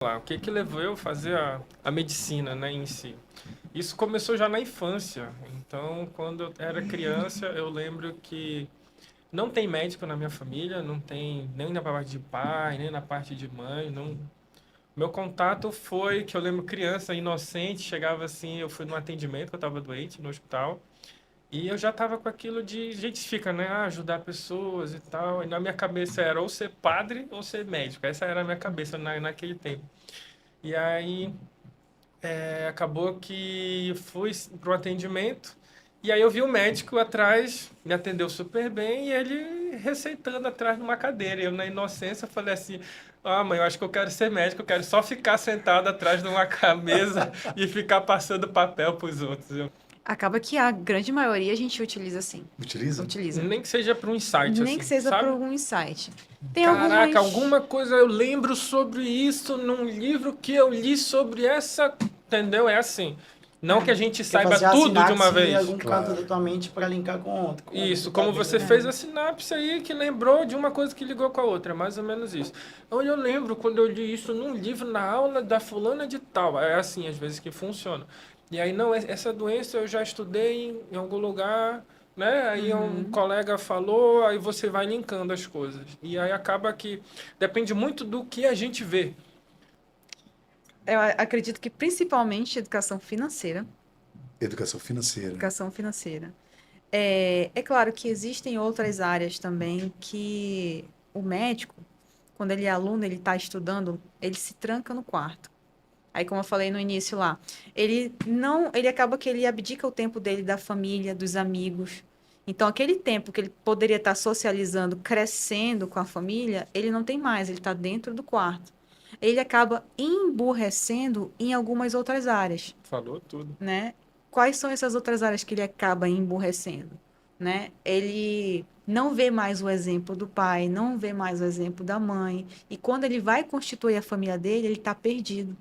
Lá, o que que levou eu a fazer a medicina, né, em si? Isso começou já na infância. Então, quando eu era criança, eu lembro que não tem médico na minha família, não tem nem na parte de pai, nem na parte de mãe, não. Meu contato foi que eu lembro criança, inocente, chegava assim, eu fui num atendimento, que eu estava doente no hospital, e eu já estava com aquilo de, a gente fica, né, ajudar pessoas e tal, e na minha cabeça era ou ser padre ou ser médico, essa era a minha cabeça naquele tempo. E aí acabou que fui para o atendimento e aí eu vi o médico atrás, me atendeu super bem e ele receitando atrás de uma cadeira. Eu, na inocência, falei assim: Ah, mãe, eu acho que eu quero ser médico, eu quero só ficar sentado atrás de uma mesa e ficar passando papel para os outros. Acaba que a grande maioria a gente utiliza assim. Utiliza? Utiliza. Nem que seja para um insight, Nem que assim, seja por sabe? algum insight. Tem Caraca, algumas. alguma coisa eu lembro sobre isso num livro que eu li sobre essa. Entendeu? É assim. Não que a gente Quer saiba fazer a tudo de uma sinapse em vez. algum canto da Claro. tua mente para linkar com outro. Com onde Isso, tu tá como vendo. você fez a sinapse aí que lembrou de uma coisa que ligou com a outra, é mais ou menos isso. Olha, eu lembro quando eu li isso num livro na aula da fulana de tal. É assim, às vezes que funciona. E aí, não, essa doença eu já estudei em algum lugar, né? Aí um Uhum. colega falou, aí você vai linkando as coisas. E aí acaba que depende muito do que a gente vê. Eu acredito que principalmente educação financeira. Educação financeira. Educação financeira. É claro que existem outras áreas também que o médico, quando ele é aluno, ele está estudando, ele se tranca no quarto. Aí, como eu falei no início lá, ele não, ele acaba que ele abdica o tempo dele da família, dos amigos. Então, aquele tempo que ele poderia estar socializando, crescendo com a família, ele não tem mais, ele está dentro do quarto. Ele acaba emburrecendo em algumas outras áreas, Falou tudo. né? Quais são essas outras áreas que ele acaba emburrecendo, né? Ele não vê mais o exemplo do pai, não vê mais o exemplo da mãe, e quando ele vai constituir a família dele, ele está perdido.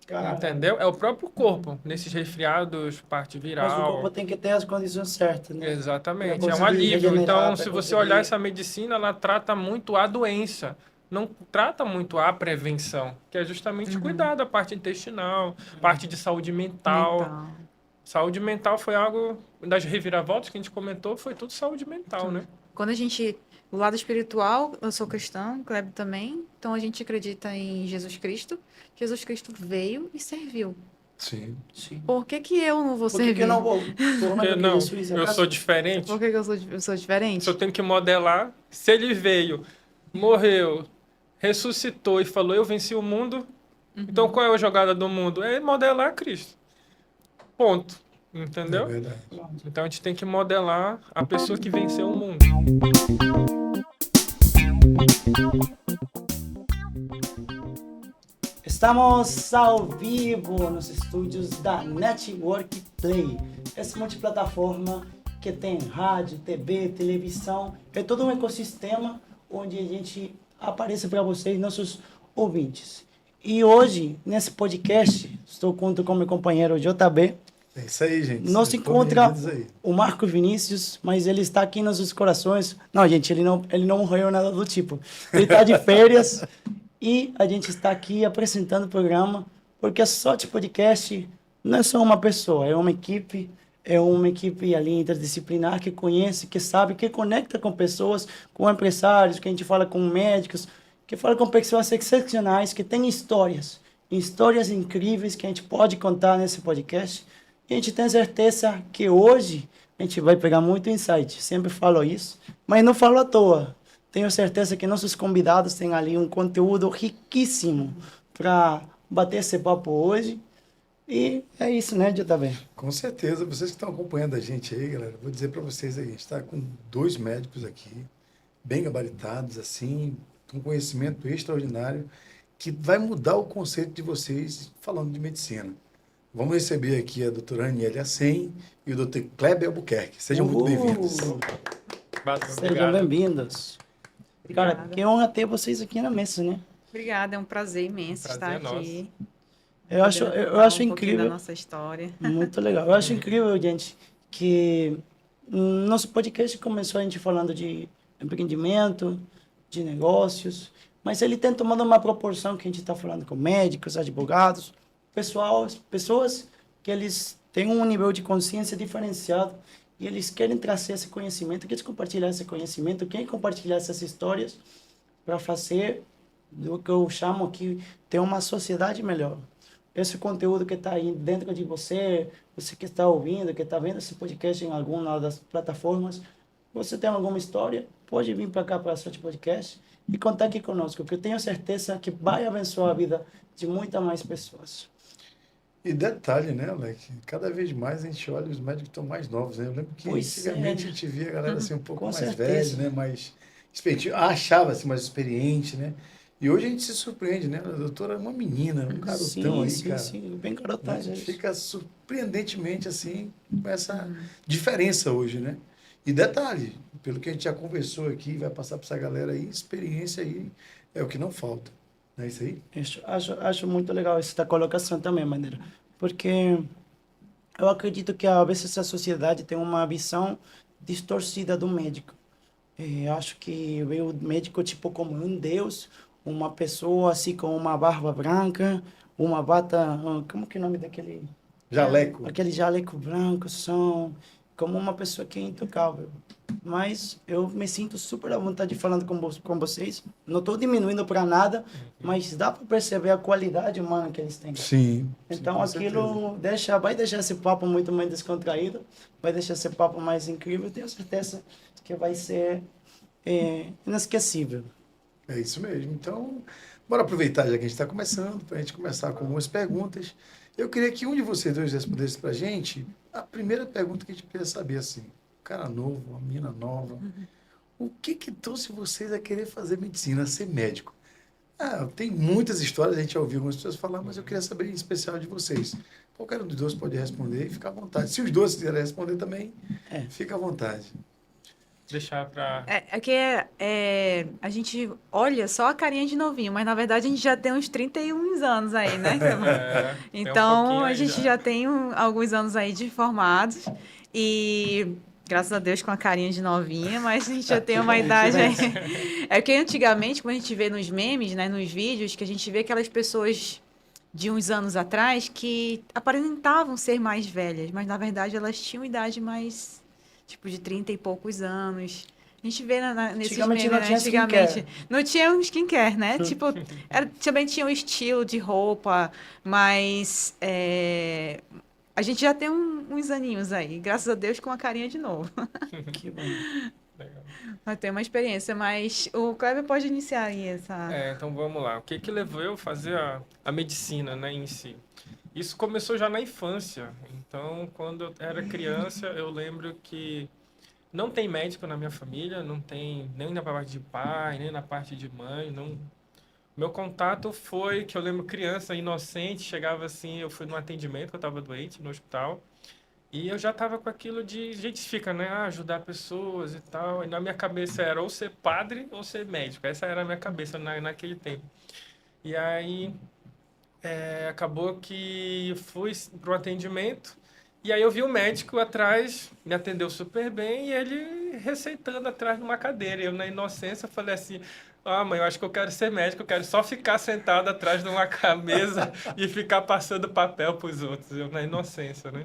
Cara, Entendeu? É o próprio corpo, nesses resfriados, parte mas o corpo viral. tem que ter as condições certas, né? Para Exatamente, é um conseguir alívio. regenerar, Então, para se você olhar conseguir. essa medicina, ela trata muito a doença, não trata muito a prevenção, que é justamente Uhum. cuidar da parte intestinal, parte de saúde mental. Mental, Saúde mental foi algo das reviravoltas que a gente comentou, foi tudo saúde mental, tudo. né? Quando a gente, o lado espiritual, eu sou cristã, o Kleber também, então a gente acredita em Jesus Cristo. Jesus Cristo veio e serviu. Sim. Sim. Por que que eu não vou Por que eu servir? não vou? Por Porque que não, Jesus eu sou acaso? Por diferente, que que eu sou se eu diferente? tenho que modelar, se ele veio, morreu, ressuscitou e falou, eu venci o mundo, então Uhum. qual é a jogada do mundo? É modelar Cristo. Ponto. É Entendeu? verdade. Pronto. Então a gente tem que modelar a pessoa que venceu o mundo. Estamos ao vivo nos estúdios da Network Play. Essa multiplataforma que tem rádio, TV, televisão, é todo um ecossistema onde a gente aparece para vocês, nossos ouvintes. E hoje, nesse podcast, estou com meu companheiro JB. É isso aí, gente. Não se Todos encontra bem-vindos aí. o Marco Vinícius, mas ele está aqui nos nossos corações. Não, gente, ele não morreu nada do tipo. Ele está de férias e a gente está aqui apresentando o programa, porque a Sorte Podcast não é só uma pessoa, é uma equipe ali interdisciplinar que conhece, que sabe, que conecta com pessoas, com empresários, que a gente fala com médicos, que fala com pessoas excepcionais, que têm histórias incríveis que a gente pode contar nesse podcast. E a gente tem certeza que hoje a gente vai pegar muito insight. Sempre falo isso, mas não falo à toa. Tenho certeza que nossos convidados têm ali um conteúdo riquíssimo para bater esse papo hoje. E é isso, né, JB? Com certeza, vocês que estão acompanhando a gente aí, galera, vou dizer para vocês aí, a gente está com dois médicos aqui, bem gabaritados, assim, com conhecimento extraordinário, que vai mudar o conceito de vocês falando de medicina. Vamos receber aqui a doutora Aniele Acem e o doutor Kleber Albuquerque. Sejam muito bem-vindos. Valeu, Sejam obrigado. bem-vindos. Cara, Obrigada. que honra ter vocês aqui na mesa, né? Obrigada, é um prazer imenso Prazer estar é nosso. aqui. Eu Falar acho um pouquinho da incrível. nossa história. Muito legal. Eu acho incrível, gente, que nosso podcast começou a gente falando de empreendimento, de negócios, mas ele tem tomado uma proporção que a gente está falando com médicos, advogados, pessoas que eles têm um nível de consciência diferenciado e eles querem trazer esse conhecimento, querem compartilhar esse conhecimento, querem compartilhar essas histórias para fazer do que eu chamo aqui ter uma sociedade melhor. Esse conteúdo que está aí dentro de você, você que está ouvindo, que está vendo esse podcast em alguma das plataformas, você tem alguma história, pode vir para cá para a Sorte Podcast e contar aqui conosco, que eu tenho certeza que vai abençoar a vida de muitas mais pessoas. E detalhe, né, Alec? Cada vez mais a gente olha os médicos estão mais novos, né? Eu lembro que antigamente a gente via a galera assim um pouco Com mais certeza. velha, né? Mais experiente, achava-se mais experiente, né? E hoje a gente se surpreende, né? A doutora é uma menina, um garotão aí, cara. Sim, bem garotão. A gente fica surpreendentemente assim com essa diferença hoje, né? E detalhe, pelo que a gente já conversou aqui, vai passar para essa galera aí, experiência aí é o que não falta. Não é isso aí? Acho muito legal essa colocação também, Maneira, porque eu acredito que às vezes a sociedade tem uma visão distorcida do médico. Acho que vê o médico tipo como um deus, uma pessoa assim com uma barba branca, uma bata, como que é o nome daquele? Jaleco. Aquele jaleco branco, como uma pessoa que é intocável. Mas eu me sinto super à vontade falando com vocês. Não estou diminuindo para nada, mas dá para perceber a qualidade humana que eles têm. Sim. Então com aquilo vai deixar esse papo muito mais descontraído, vai deixar esse papo mais incrível. Tenho certeza que vai ser inesquecível. É isso mesmo. Então, bora aproveitar já que a gente está começando, para a gente começar com algumas perguntas. Eu queria que um de vocês dois respondesse para a gente a primeira pergunta que a gente queria saber, assim, um cara novo, uma menina nova, o que trouxe vocês a querer fazer medicina, a ser médico? Tem muitas histórias, a gente já ouviu algumas pessoas falar, mas eu queria saber em especial de vocês. Qualquer um dos dois pode responder e fica à vontade. Se os dois quiserem responder também, fica à vontade. Deixar para... A gente olha só a carinha de novinho, mas na verdade a gente já tem uns 31 anos aí, né? Então a gente já tem alguns anos aí de formados e graças a Deus com a carinha de novinha, mas a gente já tem uma idade aí. É que antigamente, quando a gente vê nos memes, né, nos vídeos, que a gente vê aquelas pessoas de uns anos atrás que aparentavam ser mais velhas, mas na verdade elas tinham idade mais... tipo, de 30 e poucos anos. A gente vê nesses memes, não tinha antigamente. Não tinha um skincare, né? Tipo, também tinha um estilo de roupa, mas a gente já tem uns aninhos aí. Graças a Deus, com a carinha de novo. Que bom. Legal. Vai ter uma experiência, mas o Kleber pode iniciar aí essa... Então vamos lá. O que levou eu a fazer a medicina, né, em si? Isso começou já na infância. Então, quando eu era criança, eu lembro que não tem médico na minha família, não tem nem na parte de pai, nem na parte de mãe. Não... Meu contato foi que eu lembro criança, inocente, chegava assim, eu fui num atendimento, que eu estava doente no hospital, e eu já estava com aquilo de, a gente fica, né, ajudar pessoas e tal. E na minha cabeça era ou ser padre ou ser médico. Essa era a minha cabeça naquele tempo. E aí... acabou que fui para o atendimento e aí eu vi o médico atrás, me atendeu super bem e ele receitando atrás de uma cadeira. Eu, na inocência, falei assim, mãe, eu acho que eu quero ser médico, eu quero só ficar sentado atrás de uma mesa e ficar passando papel para os outros, eu na inocência, né?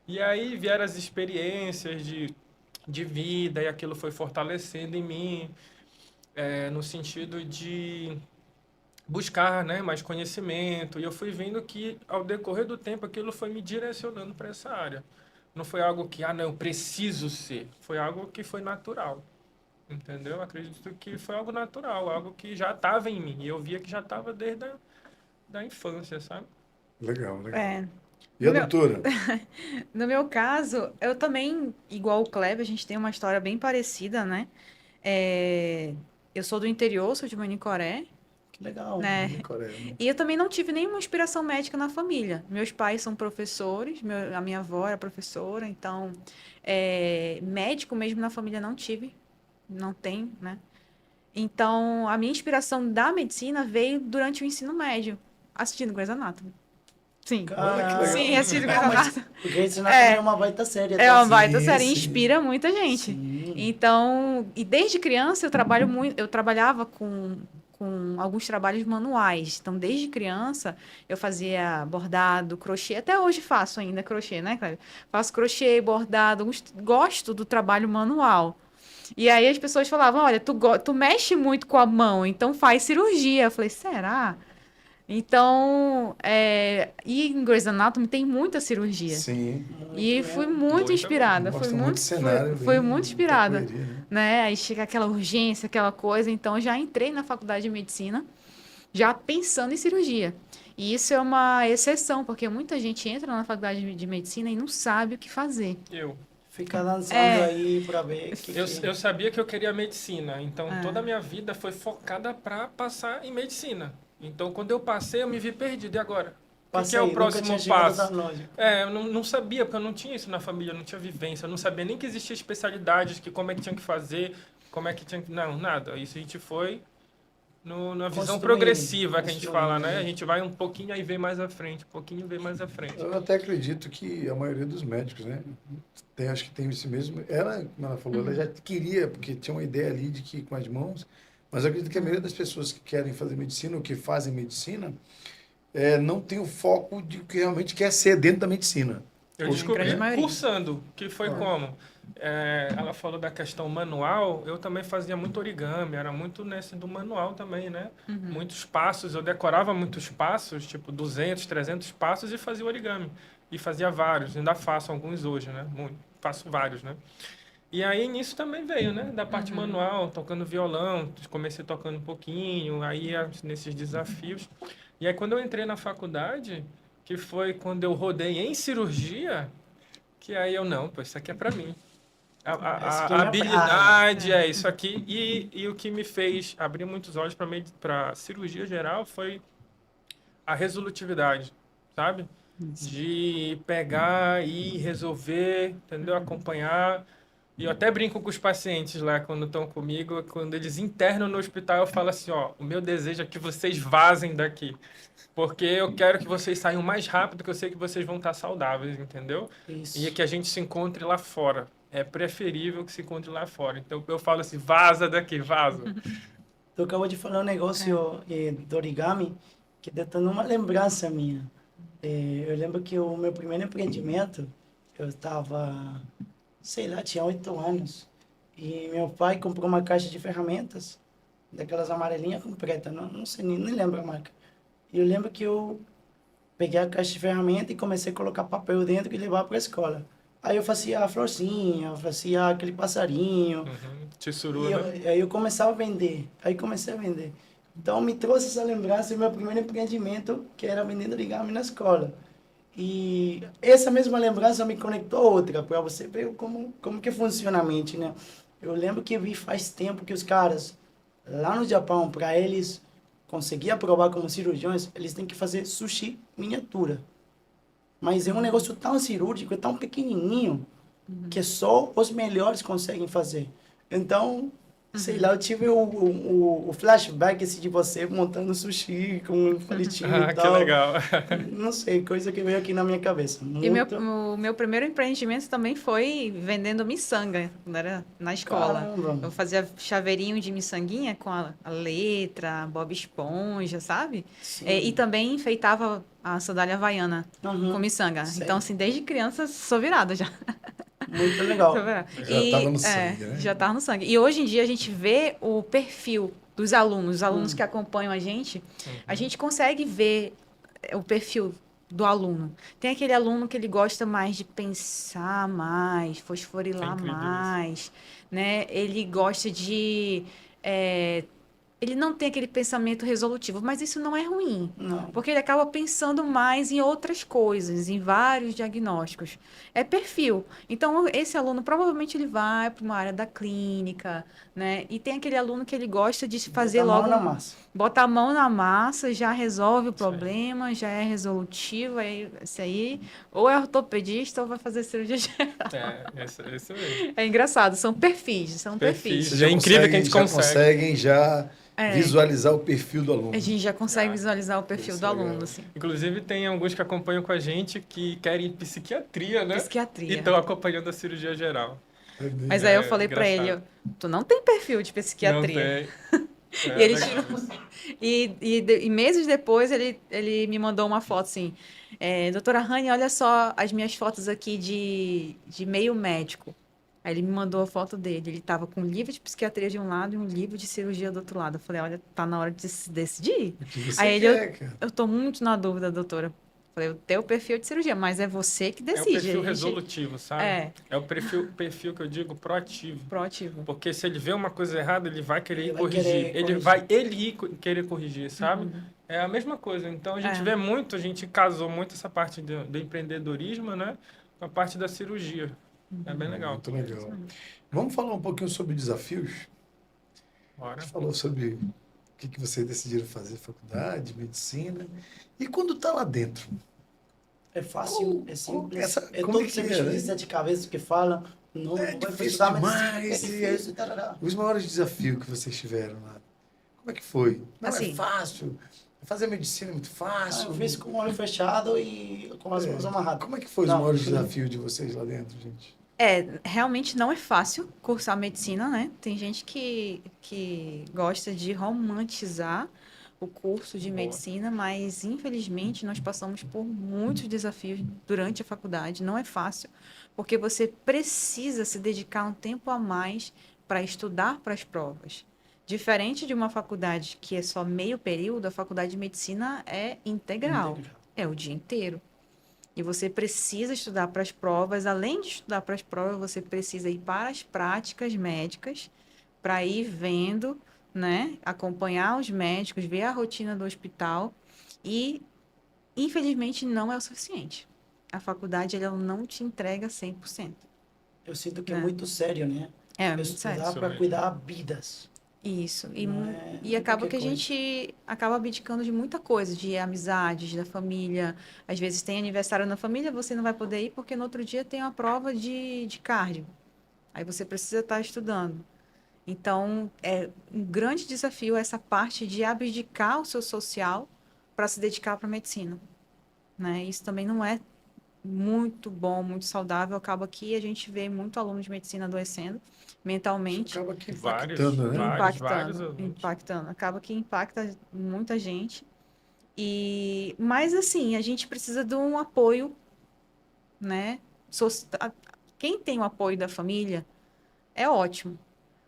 E aí vieram as experiências de vida e aquilo foi fortalecendo em mim, no sentido de... buscar, né, mais conhecimento, e eu fui vendo que, ao decorrer do tempo, aquilo foi me direcionando para essa área. Não foi algo que, não, eu preciso ser. Foi algo que foi natural, entendeu? Acredito que foi algo natural, algo que já estava em mim, e eu via que já estava desde da infância, sabe? Legal. É. E a doutora? No meu caso, eu também, igual o Kleber, a gente tem uma história bem parecida, né? Eu sou do interior, sou de Manicoré, Que legal. né? Coreia. E eu também não tive nenhuma inspiração médica na família. Meus pais são professores, a minha avó era professora, então médico mesmo na família não tive, não tem, né? Então, a minha inspiração da medicina veio durante o ensino médio, assistindo Grey's Anatomy. Sim. Olha que legal. Sim, assistindo Grey's Anatomy. Porque isso não é uma baita série. É uma sim, baita série, sim. inspira muita gente. Sim. Então, e desde criança eu trabalhava com com alguns trabalhos manuais. Então, desde criança, eu fazia bordado, crochê. Até hoje faço ainda crochê, né, Cléber? Faço crochê, bordado. Gosto do trabalho manual. E aí as pessoas falavam, olha, tu mexe muito com a mão, então faz cirurgia. Eu falei, será? Então, e em Grey's Anatomy tem muita cirurgia. Sim. E fui muito Muita inspirada, fui Mostra muito, cenário, fui bem- muito muita inspirada, correria, né? né? Aí chega aquela urgência, aquela coisa. Então, já entrei na faculdade de medicina, já pensando em cirurgia. E isso é uma exceção, porque muita gente entra na faculdade de medicina e não sabe o que fazer. Eu. Fica lançando É. aí pra ver Eu sabia que eu queria medicina, então Ah. toda a minha vida foi focada para passar em medicina. Então, quando eu passei, eu me vi perdido. E agora? O que é o próximo passo? Eu não sabia, porque eu não tinha isso na família, eu não tinha vivência, eu não sabia nem que existia especialidades, que como é que tinha que fazer, como é que tinha que... Não, nada. Isso a gente foi na visão Construindo, progressiva que a gente fala, né? construindo. A gente vai um pouquinho aí vê mais à frente, um pouquinho vê mais à frente. Eu até acredito que a maioria dos médicos, né? Acho que tem esse mesmo. Ela, como ela falou, ela já queria, porque tinha uma ideia ali de que com as mãos. Mas eu acredito que a maioria das pessoas que querem fazer medicina ou que fazem medicina não tem o foco de o que realmente quer ser dentro da medicina. Eu Hoje, descobri grande maioria. cursando, que foi como? Ela falou da questão manual, eu também fazia muito origami, era muito nesse do manual também, né? Muitos passos, eu decorava muitos passos, tipo 200, 300 passos e fazia origami. E fazia vários, ainda faço alguns hoje, né? Faço vários, né? E aí nisso também veio, né? Da parte manual, tocando violão, comecei tocando um pouquinho, aí nesses desafios. E aí quando eu entrei na faculdade, que foi quando eu rodei em cirurgia, que aí eu, não, pô, isso aqui é pra mim. Essa aqui é A minha habilidade é isso aqui. E o que me fez abrir muitos olhos para cirurgia geral foi a resolutividade, sabe? De pegar e resolver, entendeu? Acompanhar. E eu até brinco com os pacientes lá quando estão comigo, quando eles internam no hospital, eu falo assim, ó, o meu desejo é que vocês vazem daqui. Porque eu quero que vocês saiam mais rápido, que eu sei que vocês vão estar saudáveis, entendeu? Isso. E que a gente se encontre lá fora. É preferível que se encontre lá fora. Então eu falo assim, vaza daqui, vaza. Tu acabou de falar um negócio do origami que detona uma lembrança minha. Eu lembro que o meu primeiro empreendimento, eu estava, sei lá, tinha 8 anos. E meu pai comprou uma caixa de ferramentas, daquelas amarelinhas com preta, não sei, nem lembro a marca. E eu lembro que eu peguei a caixa de ferramenta e comecei a colocar papel dentro e levar para a escola. Aí eu fazia a florzinha, eu fazia aquele passarinho. Tissuru, E né? aí eu começava a vender. Aí comecei a vender. Então me trouxe essa lembrança do meu primeiro empreendimento, que era vendendo origami na escola. E essa mesma lembrança me conectou a outra, para você ver como que funciona a mente, né? Eu lembro que vi faz tempo que os caras, lá no Japão, para eles conseguir aprovar como cirurgiões, eles têm que fazer sushi miniatura. Mas é um negócio tão cirúrgico, tão pequenininho, que só os melhores conseguem fazer. Então, sei lá, eu tive o flashback esse de você montando sushi com um palitinho e Que tal. legal. Não sei, coisa que veio aqui na minha cabeça. E o meu primeiro empreendimento também foi vendendo miçanga, quando era na escola. Caramba. Eu fazia chaveirinho de miçanguinha com a letra, Bob Esponja, sabe? Sim. E também enfeitava a sandália havaiana Uhum. com miçanga. Sei. Então, assim, desde criança sou virada já. Muito legal. Sou virada. Já estava no sangue, né? Já estava no sangue. E hoje em dia a gente vê o perfil dos alunos, os alunos que acompanham a gente consegue ver o perfil do aluno. Tem aquele aluno que ele gosta mais de pensar mais, fosforilar incrível isso. mais, né? Ele gosta de... ele não tem aquele pensamento resolutivo, mas isso não é ruim. Não. Porque ele acaba pensando mais em outras coisas, em vários diagnósticos. É perfil. Então, esse aluno, provavelmente, ele vai para uma área da clínica, né? E tem aquele aluno que ele gosta de fazer Botar a mão logo... na massa. Bota a mão na massa, já resolve o Isso aí. problema, já é resolutivo. Isso aí, ou é ortopedista ou vai fazer cirurgia geral. Esse mesmo. É engraçado, são perfis, Perfis. Vocês É incrível que a gente já consegue. conseguem já visualizar o perfil do aluno. A gente já consegue visualizar o perfil Isso do é aluno, legal. assim. Inclusive, tem alguns que acompanham com a gente que querem psiquiatria, né? Psiquiatria. E estão acompanhando a cirurgia geral. Mas aí eu É falei pra ele, engraçado. tu não tem perfil de psiquiatria. Não tem. E ele tirou. E meses depois ele me mandou uma foto assim. Doutora Rani, olha só as minhas fotos aqui de meio médico. Aí ele me mandou a foto dele. Ele tava com um livro de psiquiatria de um lado e um livro de cirurgia do outro lado. Eu falei, olha, tá na hora de se decidir. O que você Aí ele, quer, cara? eu tô muito na dúvida, doutora. Falei, eu tenho o perfil de cirurgia, mas é você que É o decide. perfil A gente- resolutivo, sabe? É o perfil que eu digo proativo. Proativo. Porque se ele vê uma coisa errada, ele vai querer Ele vai corrigir. querer Ele corrigir. vai querer corrigir, sabe? É a mesma coisa. Então a gente É. vê muito, a gente casou muito essa parte do empreendedorismo, né? Com a parte da cirurgia. É bem legal. Muito legal. Vamos falar um pouquinho sobre desafios? Bora. Você falou sobre o que vocês decidiram fazer, faculdade, medicina. E quando tá lá dentro? É fácil, é simples. Como Todo é que simples é, de né? sete cabeças que falam. Não, É vai difícil estudar demais, medicina, e é difícil, tarará. Os maiores desafios que vocês tiveram lá. Como é que foi? Não é Assim. fácil. Fazer medicina é muito fácil. Eu fiz com o olho fechado e com as mãos amarradas. Como é que foi os Não, maiores foi- desafios de vocês lá dentro, gente? Realmente não é fácil cursar medicina, né? Tem gente que gosta de romantizar o curso de Boa. medicina, mas infelizmente nós passamos por muitos desafios durante a faculdade. Não é fácil, porque você precisa se dedicar um tempo a mais para estudar para as provas. Diferente de uma faculdade que é só meio período, a faculdade de medicina é integral. É o dia inteiro. E você precisa estudar para as provas. Além de estudar para as provas, você precisa ir para as práticas médicas para ir vendo, né? Acompanhar os médicos, ver a rotina do hospital. E, infelizmente, não é o suficiente. A faculdade ela não te entrega 100%. Eu sinto que é É. muito sério, né? É, Eu muito estudar sério. Isso para mesmo. cuidar vidas. Isso. E, Não é- e não é acaba que qualquer a gente acaba abdicando de muita coisa, de amizades, da família. Às vezes tem aniversário na família, você não vai poder ir porque no outro dia tem uma prova de cardio. Aí você precisa estar estudando. Então, é um grande desafio essa parte de abdicar o seu social para se dedicar para a medicina, né? Isso também não é muito bom, muito saudável. Acaba que a gente vê muito aluno de medicina adoecendo mentalmente. Acaba que Vários, impactando, né? vários. Impactando, alunos. impactando. Acaba que impacta muita gente. Mas assim, a gente precisa de um apoio, né? Quem tem o apoio da família é ótimo.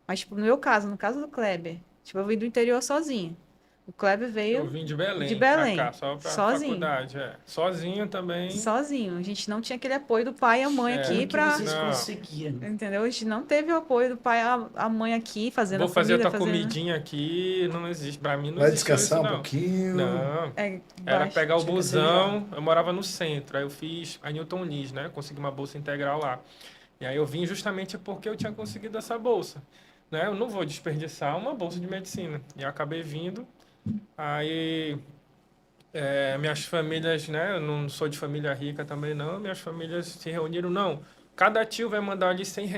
Mas, tipo, no meu caso, no caso do Kleber, tipo, eu vim do interior sozinho. O Kleber Eu veio vim de Belém, de Belém, pra cá, só pra sozinho. faculdade. Sozinho também. sozinho. A gente não tinha aquele apoio do pai e a mãe É. aqui Como que pra. vocês Não. conseguiram? Entendeu? A gente não teve o apoio do pai e a mãe aqui, fazendo Vou a fazer a família, tua fazendo... comidinha aqui, não existe. Pra mim não Vai existiu descansar isso, um não. pouquinho. Não. É, Era baixo. pegar o Tinha que ser busão, eu morava no centro, aí eu fiz a Newton Lees, né? Consegui uma bolsa integral lá. E aí eu vim justamente porque eu tinha conseguido essa bolsa, né? Eu não vou desperdiçar uma bolsa de medicina. E eu acabei vindo, aí minhas famílias, né? Eu não sou de família rica também não, minhas famílias se reuniram, não. Cada tio vai mandar ali R$ 100,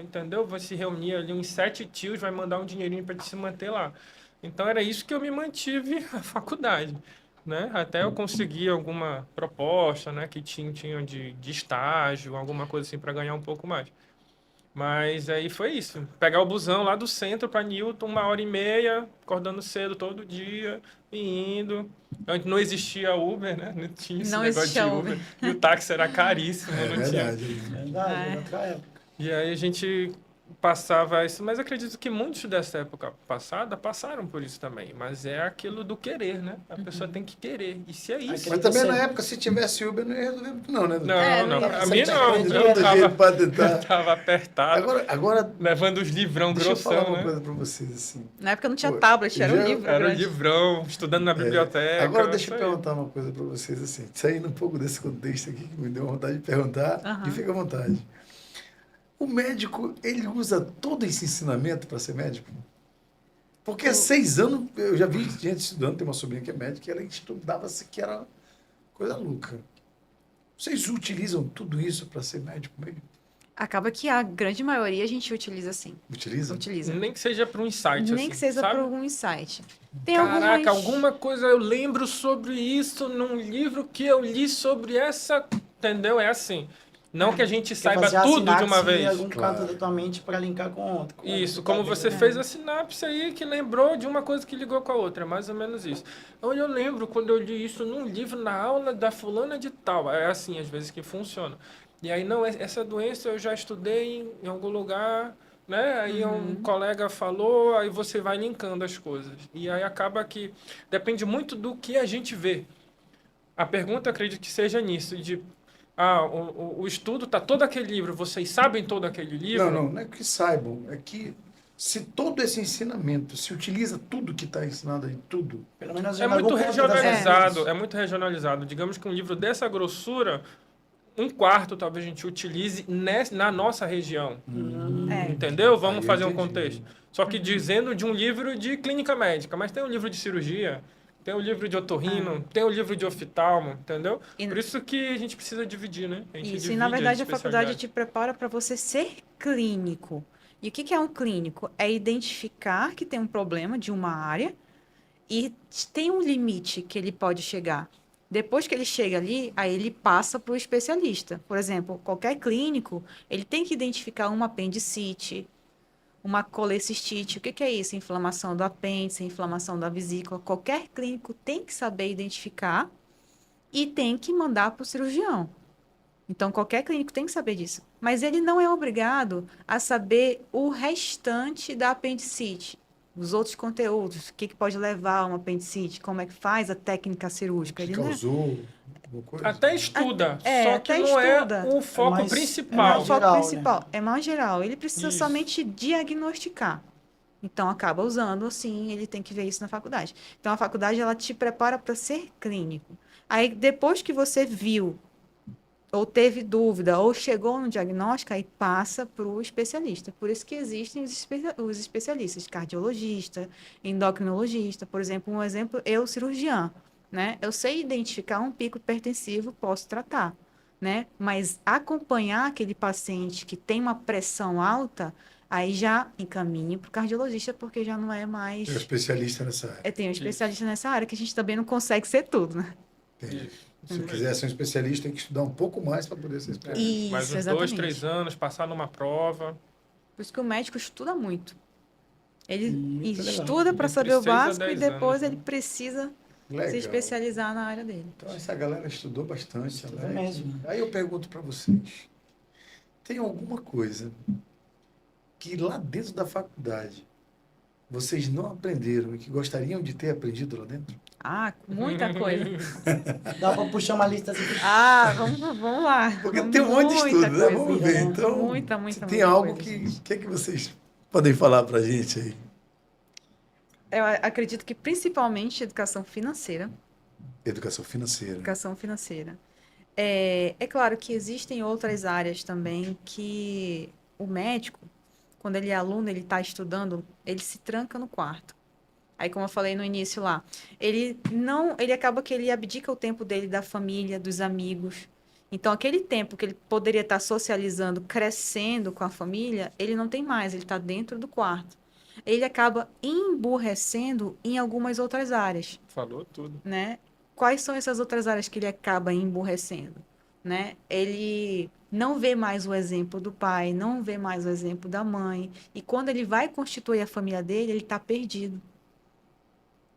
entendeu? Vai se reunir ali uns 7 tios, vai mandar um dinheirinho para se manter lá. Então era isso que eu me mantive a faculdade, né? Até eu conseguir alguma proposta, né? Que tinha de estágio, alguma coisa assim para ganhar um pouco mais. Mas aí foi isso. Pegar o busão lá do centro para Newton, 1h30, acordando cedo todo dia, e indo. Antes não existia Uber, né? Não tinha esse Não negócio existia de Uber. E o táxi era caríssimo, É não tinha. verdade. Verdade, É. outra época. E aí a gente passava isso, mas acredito que muitos dessa época passada passaram por isso também. Mas é aquilo do querer, né? A pessoa tem que querer. E se é isso? Mas também na época, se tivesse Uber, não ia resolver muito, não, né? doutor? Não, não. não Pra Você mim tinha não. que ter Eu outro jeito pra tentar. eu tava apertado, Agora, levando os livrão deixa eu falar grossão, uma né? coisa pra vocês, assim. Na época não tinha Pô, tablet, era um já- livro Era um grande. livrão, estudando na biblioteca. Agora deixa isso eu aí. perguntar uma coisa pra vocês, assim. Saindo um pouco desse contexto aqui, que me deu vontade de perguntar, Aham. e fica à vontade. O médico, ele usa todo esse ensinamento para ser médico? Porque há 6 anos, eu já vi gente estudando, tem uma sobrinha que é médica, e ela estudava-se que era coisa louca. Vocês utilizam tudo isso para ser médico mesmo? Acaba que a grande maioria a gente utiliza sim. Utilizam? Utiliza. Nem que seja para um insight, Nem assim, que seja sabe? por algum insight. Tem Caraca, algumas... alguma coisa eu lembro sobre isso num livro que eu li sobre essa... Entendeu? É assim. Não que a gente Quer saiba fazer a tudo de uma sinapse vez. em algum Claro. canto da tua mente para linkar com outro. Isso, como você fez a sinapse aí, que lembrou de uma coisa que ligou com a outra, é mais ou menos isso. Eu lembro quando eu li isso num livro, na aula da fulana de tal, é assim, às vezes que funciona. E aí, não, essa doença eu já estudei em algum lugar, né? Aí um colega falou, aí você vai linkando as coisas. E aí acaba que depende muito do que a gente vê. A pergunta, eu acredito que seja nisso, de o estudo está todo aquele livro, vocês sabem todo aquele livro? Não é que saibam, é que se todo esse ensinamento se utiliza tudo que está ensinado aí, tudo. Pelo menos É em muito algum ponto das regionalizado, nossas- é muito regionalizado. Digamos que um livro dessa grossura, um quarto talvez a gente utilize na nossa região. É. Entendeu? Aí Vamos eu fazer um entendi. contexto. Só que dizendo de um livro de clínica médica, mas tem um livro de cirurgia, tem um livro de otorrino, tem um livro de oftalmo, entendeu? E- Por isso que a gente precisa dividir, né? A gente Isso, e divide na as verdade a faculdade especialidades. te prepara para você ser clínico. E o que que é um clínico? É identificar que tem um problema de uma área e tem um limite que ele pode chegar. Depois que ele chega ali, aí ele passa para o especialista. Por exemplo, qualquer clínico, ele tem que identificar uma apendicite, uma colecistite. O que que é isso? Inflamação do apêndice, inflamação da vesícula. Qualquer clínico tem que saber identificar e tem que mandar para o cirurgião. Então, qualquer clínico tem que saber disso. Mas ele não é obrigado a saber o restante da apendicite, os outros conteúdos, o que que pode levar a uma apendicite, como é que faz a técnica cirúrgica. Que Ele não é, causou alguma coisa? Até estuda, É, só que até não estuda. é o foco mais- não é principal. o foco geral, né? principal, é mais geral. Ele precisa Isso. somente diagnosticar. Então, acaba usando, assim, ele tem que ver isso na faculdade. Então, a faculdade, ela te prepara para ser clínico. Aí, depois que você viu ou teve dúvida, ou chegou no diagnóstico, aí passa para o especialista. Por isso que existem os especialistas, cardiologista, endocrinologista, por exemplo, eu cirurgiã, né? Eu sei identificar um pico hipertensivo, posso tratar, né? Mas acompanhar aquele paciente que tem uma pressão alta, aí já encaminho para o cardiologista, porque já não é mais... Tem um especialista nessa área. Tem um especialista nessa área, que a gente também não consegue ser tudo, né? Entendi. Se quiser ser um especialista, tem que estudar um pouco mais para poder ser especialista. Isso, Mais uns 2, exatamente. 3 anos, passar numa prova. Por isso que o médico estuda muito. Ele Muito legal. estuda para Entre saber o 6 a básico e 10 depois anos, ele né? precisa se Legal. especializar na área dele. Então, essa galera estudou bastante. Estuda Alex. mesmo. Aí eu pergunto para vocês: tem alguma coisa que lá dentro da faculdade vocês não aprenderam e que gostariam de ter aprendido lá dentro? Ah, muita coisa. Dá para puxar uma lista assim. Ah, vamos lá. Porque tem um monte de Muita estudo, né? coisa. Vamos ver. Então, Muita se tem muita algo coisa. que é que vocês podem falar para a gente aí? Eu acredito que principalmente educação financeira. Educação financeira. Educação financeira. É claro que existem outras áreas também que o médico, quando ele é aluno, ele está estudando, ele se tranca no quarto. Aí, como eu falei no início lá, ele acaba que ele abdica o tempo dele da família, dos amigos. Então, aquele tempo que ele poderia estar socializando, crescendo com a família, ele não tem mais, ele está dentro do quarto. Ele acaba emburrecendo em algumas outras áreas, Falou tudo. né? Quais são essas outras áreas que ele acaba emburrecendo, né? Ele não vê mais o exemplo do pai, não vê mais o exemplo da mãe, e quando ele vai constituir a família dele, ele está perdido.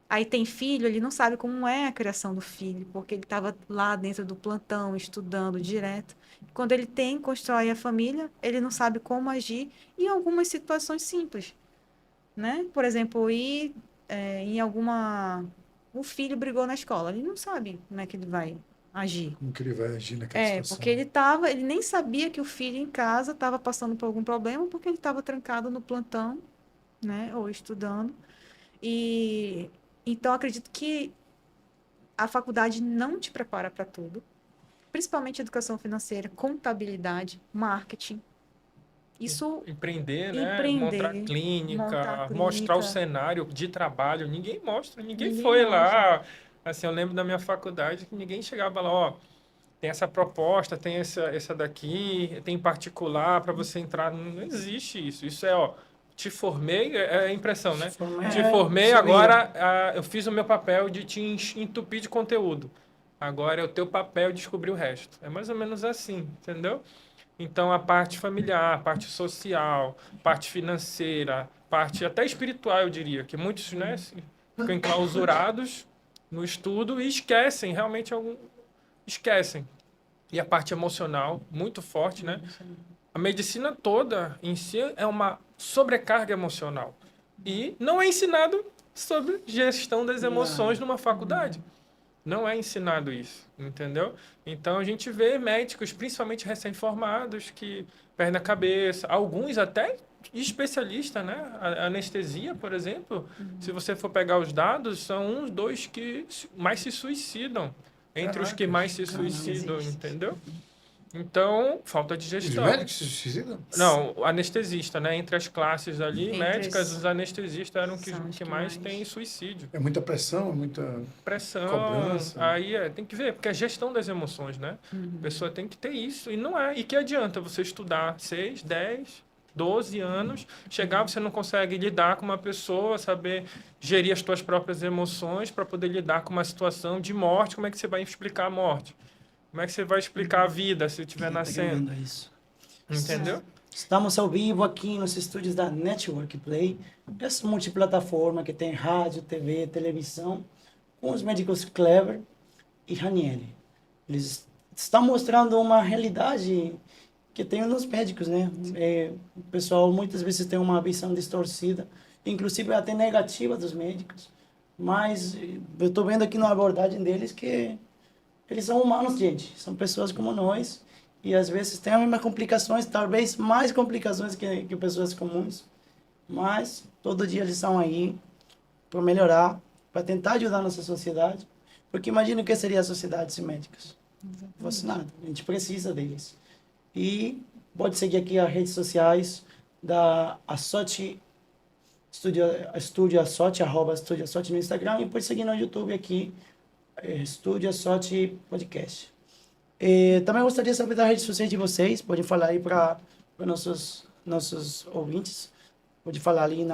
Aí tem filho, ele não sabe como é a criação do filho, porque ele estava lá dentro do plantão, estudando direto. Quando ele constrói a família, ele não sabe como agir em algumas situações simples, né? Por exemplo, o filho brigou na escola, ele não sabe como é que ele vai agir. Como que ele vai agir naquela situação? Porque ele nem sabia que o filho em casa estava passando por algum problema, porque ele estava trancado no plantão, né? Ou estudando. E então acredito que a faculdade não te prepara para tudo, principalmente educação financeira, contabilidade, marketing. Isso Empreender, né? Empreender, Montar clínica, montar clínica. mostrar o cenário de trabalho. Ninguém mostra, ninguém Ninguém foi mostra. lá. Assim, eu lembro da minha faculdade que ninguém chegava lá, ó, tem essa proposta, tem essa daqui, tem particular para você entrar. Não existe isso. Isso é, ó, te formei, é impressão, né? Formei, Te formei, se agora eu fiz o meu papel de te entupir de conteúdo. Agora é o teu papel descobrir o resto. É mais ou menos assim, entendeu? Então, a parte familiar, a parte social, parte financeira, parte até espiritual, eu diria, que muitos, né, ficam enclausurados no estudo e esquecem, realmente esquecem. E a parte emocional, muito forte, né? A medicina toda em si é uma sobrecarga emocional. E não é ensinado sobre gestão das emoções numa faculdade. Não é ensinado isso, entendeu? Então a gente vê médicos, principalmente recém-formados, que perdem a cabeça, alguns até especialistas, né? A anestesia, por exemplo, se você for pegar os dados, são uns dois que mais se suicidam, entre os que Caraca, mais se suicidam, entendeu? Então, falta de Os gestão. médicos se suicidam? Não, o anestesista, né? Entre as classes ali, Entre médicas, os- os anestesistas eram são os que que mais mais- têm suicídio. É muita pressão, é muita Pressão, cobrança. aí tem que ver, porque é gestão das emoções, né? A pessoa tem que ter isso, e não é. E que adianta você estudar 6, 10, 12 anos, chegar, você não consegue lidar com uma pessoa, saber gerir as suas próprias emoções para poder lidar com uma situação de morte, como é que você vai explicar a morte? Como é que você vai explicar a vida se estiver nascendo? Tremendo isso. Entendeu? Estamos ao vivo aqui nos estúdios da Network Play, essa multiplataforma que tem rádio, TV, televisão, com os médicos Clever e Ranieri. Eles estão mostrando uma realidade que tem nos médicos, né? O pessoal muitas vezes tem uma visão distorcida, inclusive até negativa dos médicos, mas eu estou vendo aqui na abordagem deles que eles são humanos, gente. São pessoas como nós. E às vezes tem as mesmas complicações, talvez mais complicações que pessoas comuns. Mas todo dia eles estão aí para melhorar, para tentar ajudar a nossa sociedade. Porque imagina o que seria a sociedade sem médicos. Não fosse nada. A gente precisa deles. E pode seguir aqui as redes sociais da Assote Estúdio Assote, @Estúdio Assote no Instagram. E pode seguir no YouTube aqui, Estúdio Assote Podcast. Também gostaria de saber das redes sociais de vocês. Pode falar aí para nossos ouvintes. Pode falar ali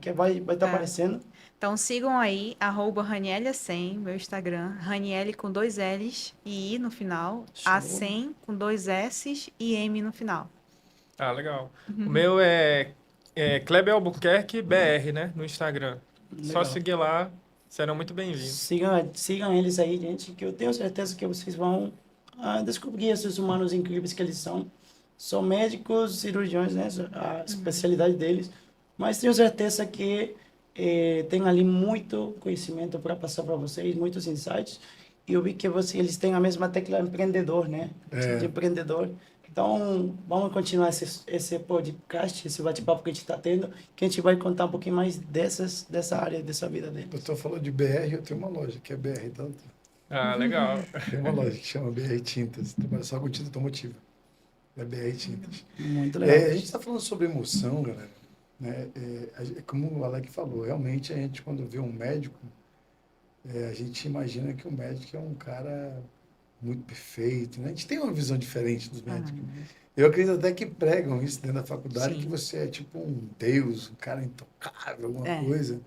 que vai estar Tá. aparecendo. Então sigam aí, @Raniele100, meu Instagram. Raniele com 2 L's e I no final. Show. A100 com 2 S's e M no final. Ah, legal. O meu é Kleber Albuquerque BR, né? No Instagram. Só Legal. seguir lá, serão muito bem-vindos. Sigam eles aí, gente, que eu tenho certeza que vocês vão descobrir esses humanos incríveis que eles são. São médicos, cirurgiões, né? A especialidade deles. Mas tenho certeza que tem ali muito conhecimento para passar para vocês, muitos insights. E eu vi que eles têm a mesma tecla empreendedor, né? De empreendedor. Então, vamos continuar esse podcast, esse bate-papo que a gente está tendo, que a gente vai contar um pouquinho mais dessa área, dessa vida O deles. doutor falou de BR, eu tenho uma loja que é BR, então Ah, legal. tem uma loja que chama BR Tintas, trabalha só com tinta automotiva. É BR Tintas. Muito legal. A gente está falando sobre emoção, galera. Né? Como o Alec falou, realmente a gente, quando vê um médico, a gente imagina que o médico é um cara muito perfeito. Né? A gente tem uma visão diferente dos médicos. Eu acredito até que pregam isso dentro da faculdade, Sim. que você é tipo um deus, um cara intocável, alguma É. coisa.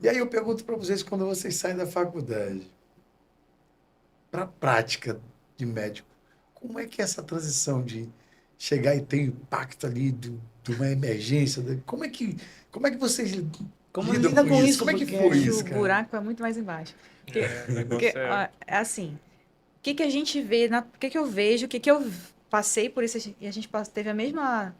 E aí eu pergunto para vocês, quando vocês saem da faculdade para a prática de médico, como é que é essa transição de chegar e ter um impacto ali de uma emergência? Como é que vocês Como lidam lida com com isso? isso? Como é que Porque foi O isso, cara? buraco é muito mais embaixo. O negócio Porque, ó, é assim, o que a gente vê, o que eu vejo, o que eu passei por isso, e a gente teve a mesma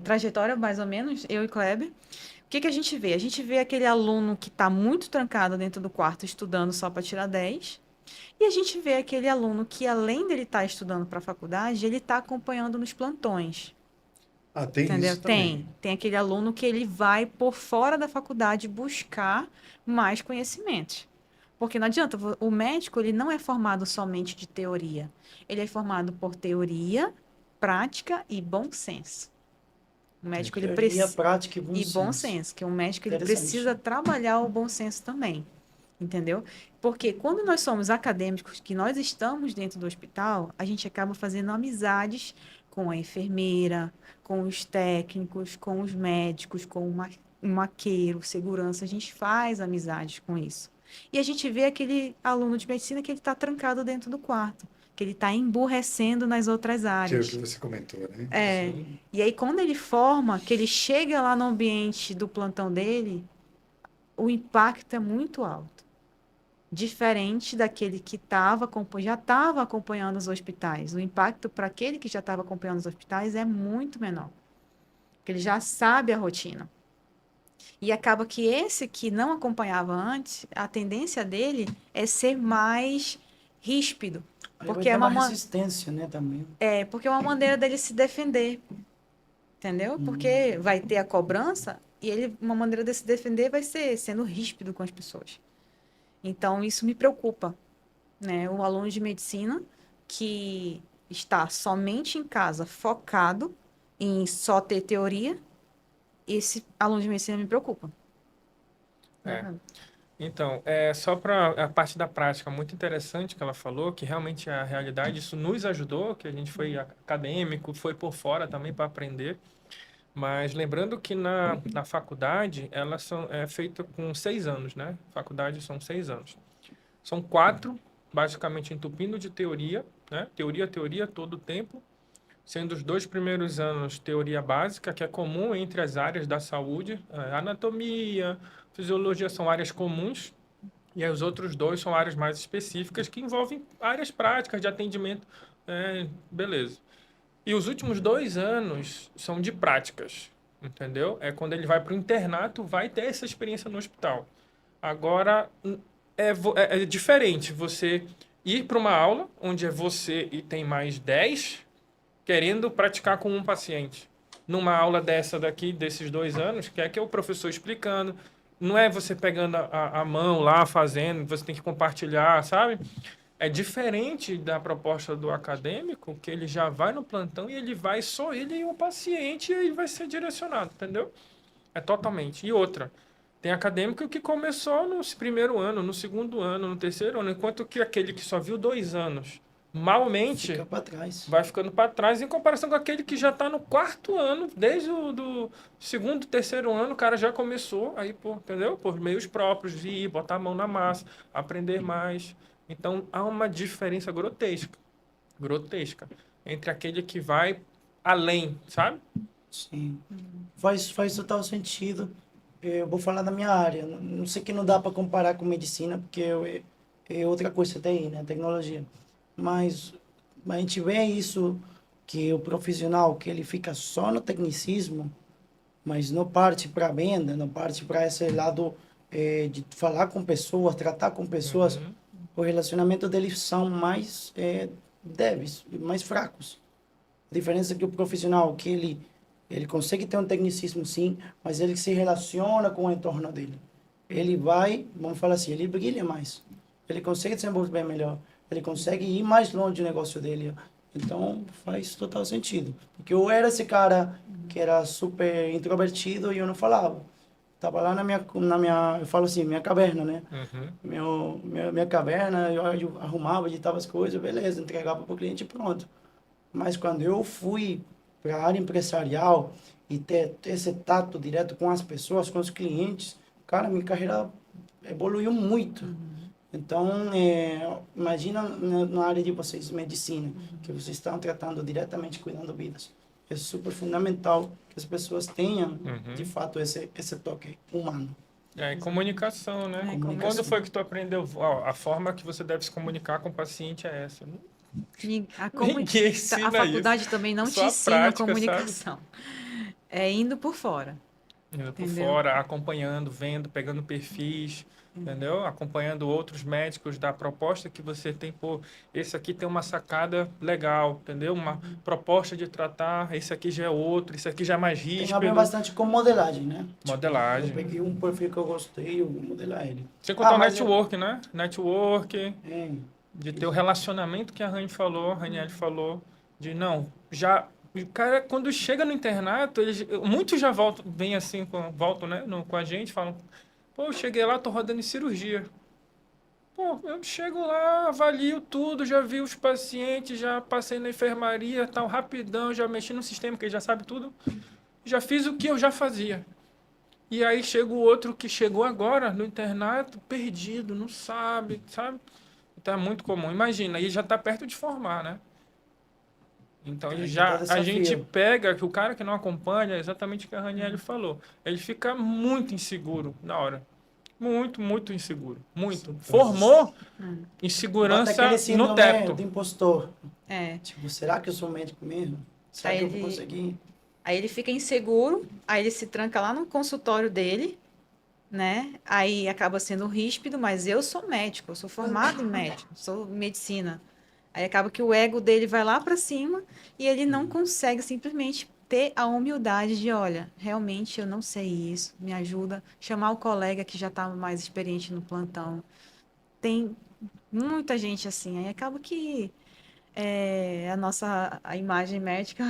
trajetória, mais ou menos, eu e Kleber. O que a gente vê? A gente vê aquele aluno que está muito trancado dentro do quarto estudando só para tirar 10, e a gente vê aquele aluno que, além dele estar estudando para a faculdade, ele está acompanhando nos plantões. Ah, tem Entendeu? isso também. Tem aquele aluno que ele vai por fora da faculdade buscar mais conhecimentos. Porque não adianta, o médico ele não é formado somente de teoria. Ele é formado por teoria, prática e bom senso. O médico ele Teoria, precisa prática e bom senso, que o médico ele Interessante. precisa trabalhar o bom senso também. Entendeu? Porque quando nós somos acadêmicos, que nós estamos dentro do hospital, a gente acaba fazendo amizades com a enfermeira, com os técnicos, com os médicos, com o maqueiro, segurança. A gente faz amizades com isso. E a gente vê aquele aluno de medicina que ele está trancado dentro do quarto, que ele está emburrecendo nas outras Que é o áreas. que você comentou, né? É, e aí quando ele forma, que ele chega lá no ambiente do plantão dele, o impacto é muito alto. Diferente daquele que já estava acompanhando os hospitais. O impacto para aquele que já estava acompanhando os hospitais é muito menor, porque ele já sabe a rotina. E acaba que esse que não acompanhava antes, a tendência dele é ser mais ríspido, Aí vai porque ter é uma uma, resistência, né, também. porque é uma maneira dele se defender, entendeu? Porque vai ter a cobrança e uma maneira de se defender vai ser sendo ríspido com as pessoas. Então, isso me preocupa, né? O aluno de medicina que está somente em casa, focado em só ter teoria, esse aluno de medicina me preocupa. É. Né? Então, só para a parte da prática, muito interessante que ela falou, que realmente é a realidade, isso nos ajudou, que a gente foi acadêmico, foi por fora também para aprender, mas lembrando que na faculdade, elas é feita com 6 anos, né? Faculdade são 6 anos. São 4, basicamente entupindo de teoria, né? Teoria todo o tempo, sendo os 2 primeiros anos teoria básica, que é comum entre as áreas da saúde, anatomia, fisiologia são áreas comuns, e aí os outros 2 são áreas mais específicas que envolvem áreas práticas de atendimento, beleza. E os últimos 2 anos são de práticas, entendeu? É quando ele vai para o internato, vai ter essa experiência no hospital. Agora, é diferente você ir para uma aula onde é você e tem mais 10 querendo praticar com um paciente. Numa aula dessa daqui, desses 2 anos, que é o professor explicando, não é você pegando a mão lá, fazendo, você tem que compartilhar, sabe? É diferente da proposta do acadêmico, que ele já vai no plantão e ele vai só ele e o paciente e aí vai ser direcionado, entendeu? É totalmente. E outra, tem acadêmico que começou no primeiro ano, no segundo ano, no terceiro ano, enquanto que aquele que só viu 2 anos, malmente, Fica para trás. vai ficando para trás em comparação com aquele que já está no 4º ano, desde o do segundo, terceiro ano, o cara já começou aí, entendeu? Por meios próprios, de ir, botar a mão na massa, aprender mais. Então, há uma diferença grotesca, entre aquele que vai além, sabe? Sim. Faz total sentido. Eu vou falar da minha área. Não sei que não dá para comparar com medicina, porque é outra coisa, TI, né? Tecnologia. Mas a gente vê isso, que o profissional, que ele fica só no tecnicismo, mas não parte para a venda, não parte para esse lado de falar com pessoas, tratar com pessoas. Uhum. O relacionamento deles são mais débeis, mais fracos. A diferença é que o profissional, que ele consegue ter um tecnicismo sim, mas ele se relaciona com o entorno dele. Ele vai, vamos falar assim, ele brilha mais. Ele consegue desenvolver melhor. Ele consegue ir mais longe do negócio dele. Então, faz total sentido. Porque eu era esse cara que era super introvertido e eu não falava. Tava lá eu falo assim, minha caverna, né? Uhum. Minha caverna, eu arrumava, editava as coisas, beleza, entregava para o cliente e pronto. Mas quando eu fui para a área empresarial e ter esse tato direto com as pessoas, com os clientes, cara, minha carreira evoluiu muito. Então, imagina na área de vocês, medicina, que vocês estão tratando diretamente, cuidando vidas. É super fundamental que as pessoas tenham, de fato, esse toque humano. E comunicação, né? Comunicação. Quando foi que tu aprendeu? Ó, a forma que você deve se comunicar com o paciente é essa. Ninguém ensina A faculdade isso. também não Só te a ensina prática, comunicação. É indo por fora. Indo por Entendeu? fora, acompanhando, vendo, pegando perfis, entendeu? Acompanhando outros médicos da proposta que você tem. Pô, esse aqui tem uma sacada legal, entendeu? Uma proposta de tratar, esse aqui já é outro, esse aqui já é mais Tem a ver ríspido. bastante com modelagem, né? Modelagem. Eu peguei um perfil que eu gostei, eu vou modelar ele. Sem contar o mas network, né? Network, É, de ter o relacionamento que a Raniele falou, de não, já... O cara, quando chega no internato, muitos já vêm assim, voltam, né, com a gente, falam, pô, eu cheguei lá, tô rodando em cirurgia. Pô, eu chego lá, avalio tudo, já vi os pacientes, já passei na enfermaria, tal, rapidão, já mexi no sistema, que ele já sabe tudo. Já fiz o que eu já fazia. E aí chega o outro que chegou agora no internato, perdido, não sabe, sabe? Então é muito comum. Imagina, aí já está perto de formar, né? Então Aí já que tá a gente desafio. pega que o cara que não acompanha, é exatamente o que a Raniele falou. Ele fica muito inseguro na hora. Muito, muito inseguro. Muito. Formou Bota aquele insegurança no síndrome teto. do impostor. É. Tipo, será que eu sou médico mesmo? Será Aí que eu vou ele, conseguir? aí ele fica inseguro, aí ele se tranca lá no consultório dele, né? Aí acaba sendo ríspido, mas eu sou médico, eu sou formado em médico, sou em medicina. Aí acaba que o ego dele vai lá para cima e ele não consegue simplesmente ter a humildade de, olha, realmente eu não sei isso, me ajuda, chamar o colega que já está mais experiente no plantão. Tem muita gente assim, aí acaba que a imagem médica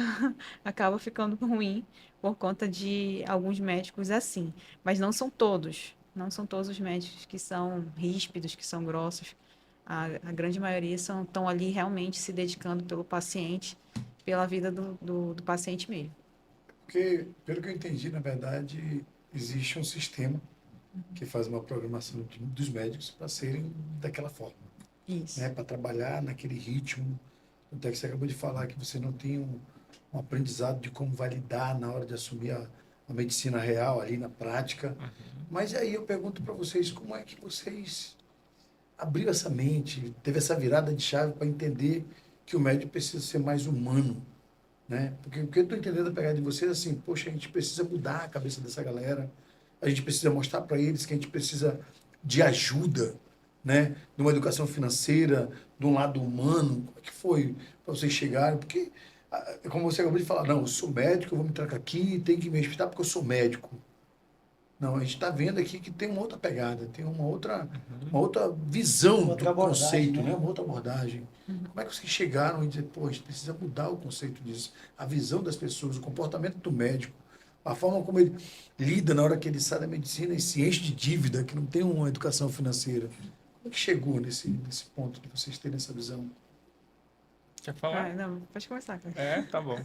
acaba ficando ruim por conta de alguns médicos assim. Mas não são todos. Não são todos os médicos que são ríspidos, que são grossos. A grande maioria estão ali realmente se dedicando pelo paciente, pela vida do paciente mesmo. Porque, pelo que eu entendi, na verdade, existe um sistema que faz uma programação dos médicos para serem daquela forma, Isso. né? Para trabalhar naquele ritmo. Até que você acabou de falar que você não tem um aprendizado de como vai lidar na hora de assumir a medicina real ali na prática. Mas aí eu pergunto para vocês, como é que vocês abriu essa mente, teve essa virada de chave para entender que o médico precisa ser mais humano, né? Porque o que eu estou entendendo da pegada de vocês é assim, poxa, a gente precisa mudar a cabeça dessa galera, a gente precisa mostrar para eles que a gente precisa de ajuda, né? De uma educação financeira, de um lado humano. Como é que foi para vocês chegarem? Porque, como você acabou de falar, não, eu sou médico, eu vou me trancar aqui, tem que me respeitar porque eu sou médico. Não, a gente está vendo aqui que tem uma outra pegada, tem uma outra visão Outra do abordagem, conceito, né? né? Uma outra abordagem. Como é que vocês chegaram e dizer, pô, a gente precisa mudar o conceito disso, a visão das pessoas, o comportamento do médico, a forma como ele lida na hora que ele sai da medicina e se enche de dívida, que não tem uma educação financeira. Como é que chegou nesse ponto de vocês terem essa visão? Quer falar? Não, pode começar, cara. É, tá bom.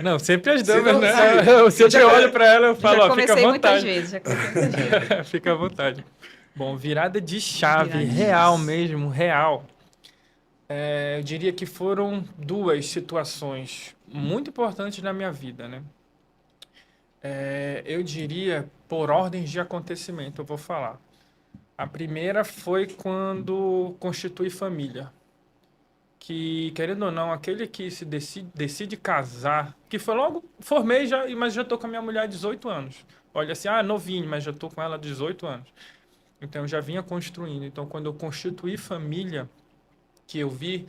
Não, sempre as Você damas, não né? sabe. Eu sempre olho para ela e falo, Já ó, fica à comecei muitas vontade. vezes, já comecei muitas vezes. Fica à vontade. Bom, virada de chave, Virada de real chave. mesmo, real. Eu diria que foram duas situações muito importantes na minha vida, né? Eu diria por ordens de acontecimento, eu vou falar. A primeira foi quando constitui família. Que, querendo ou não, aquele que se decide casar, que foi logo, formei já, mas já tô com a minha mulher há 18 anos. Olha assim, novinho, mas já tô com ela há 18 anos. Então, eu já vinha construindo. Então, quando eu constituí família, que eu vi,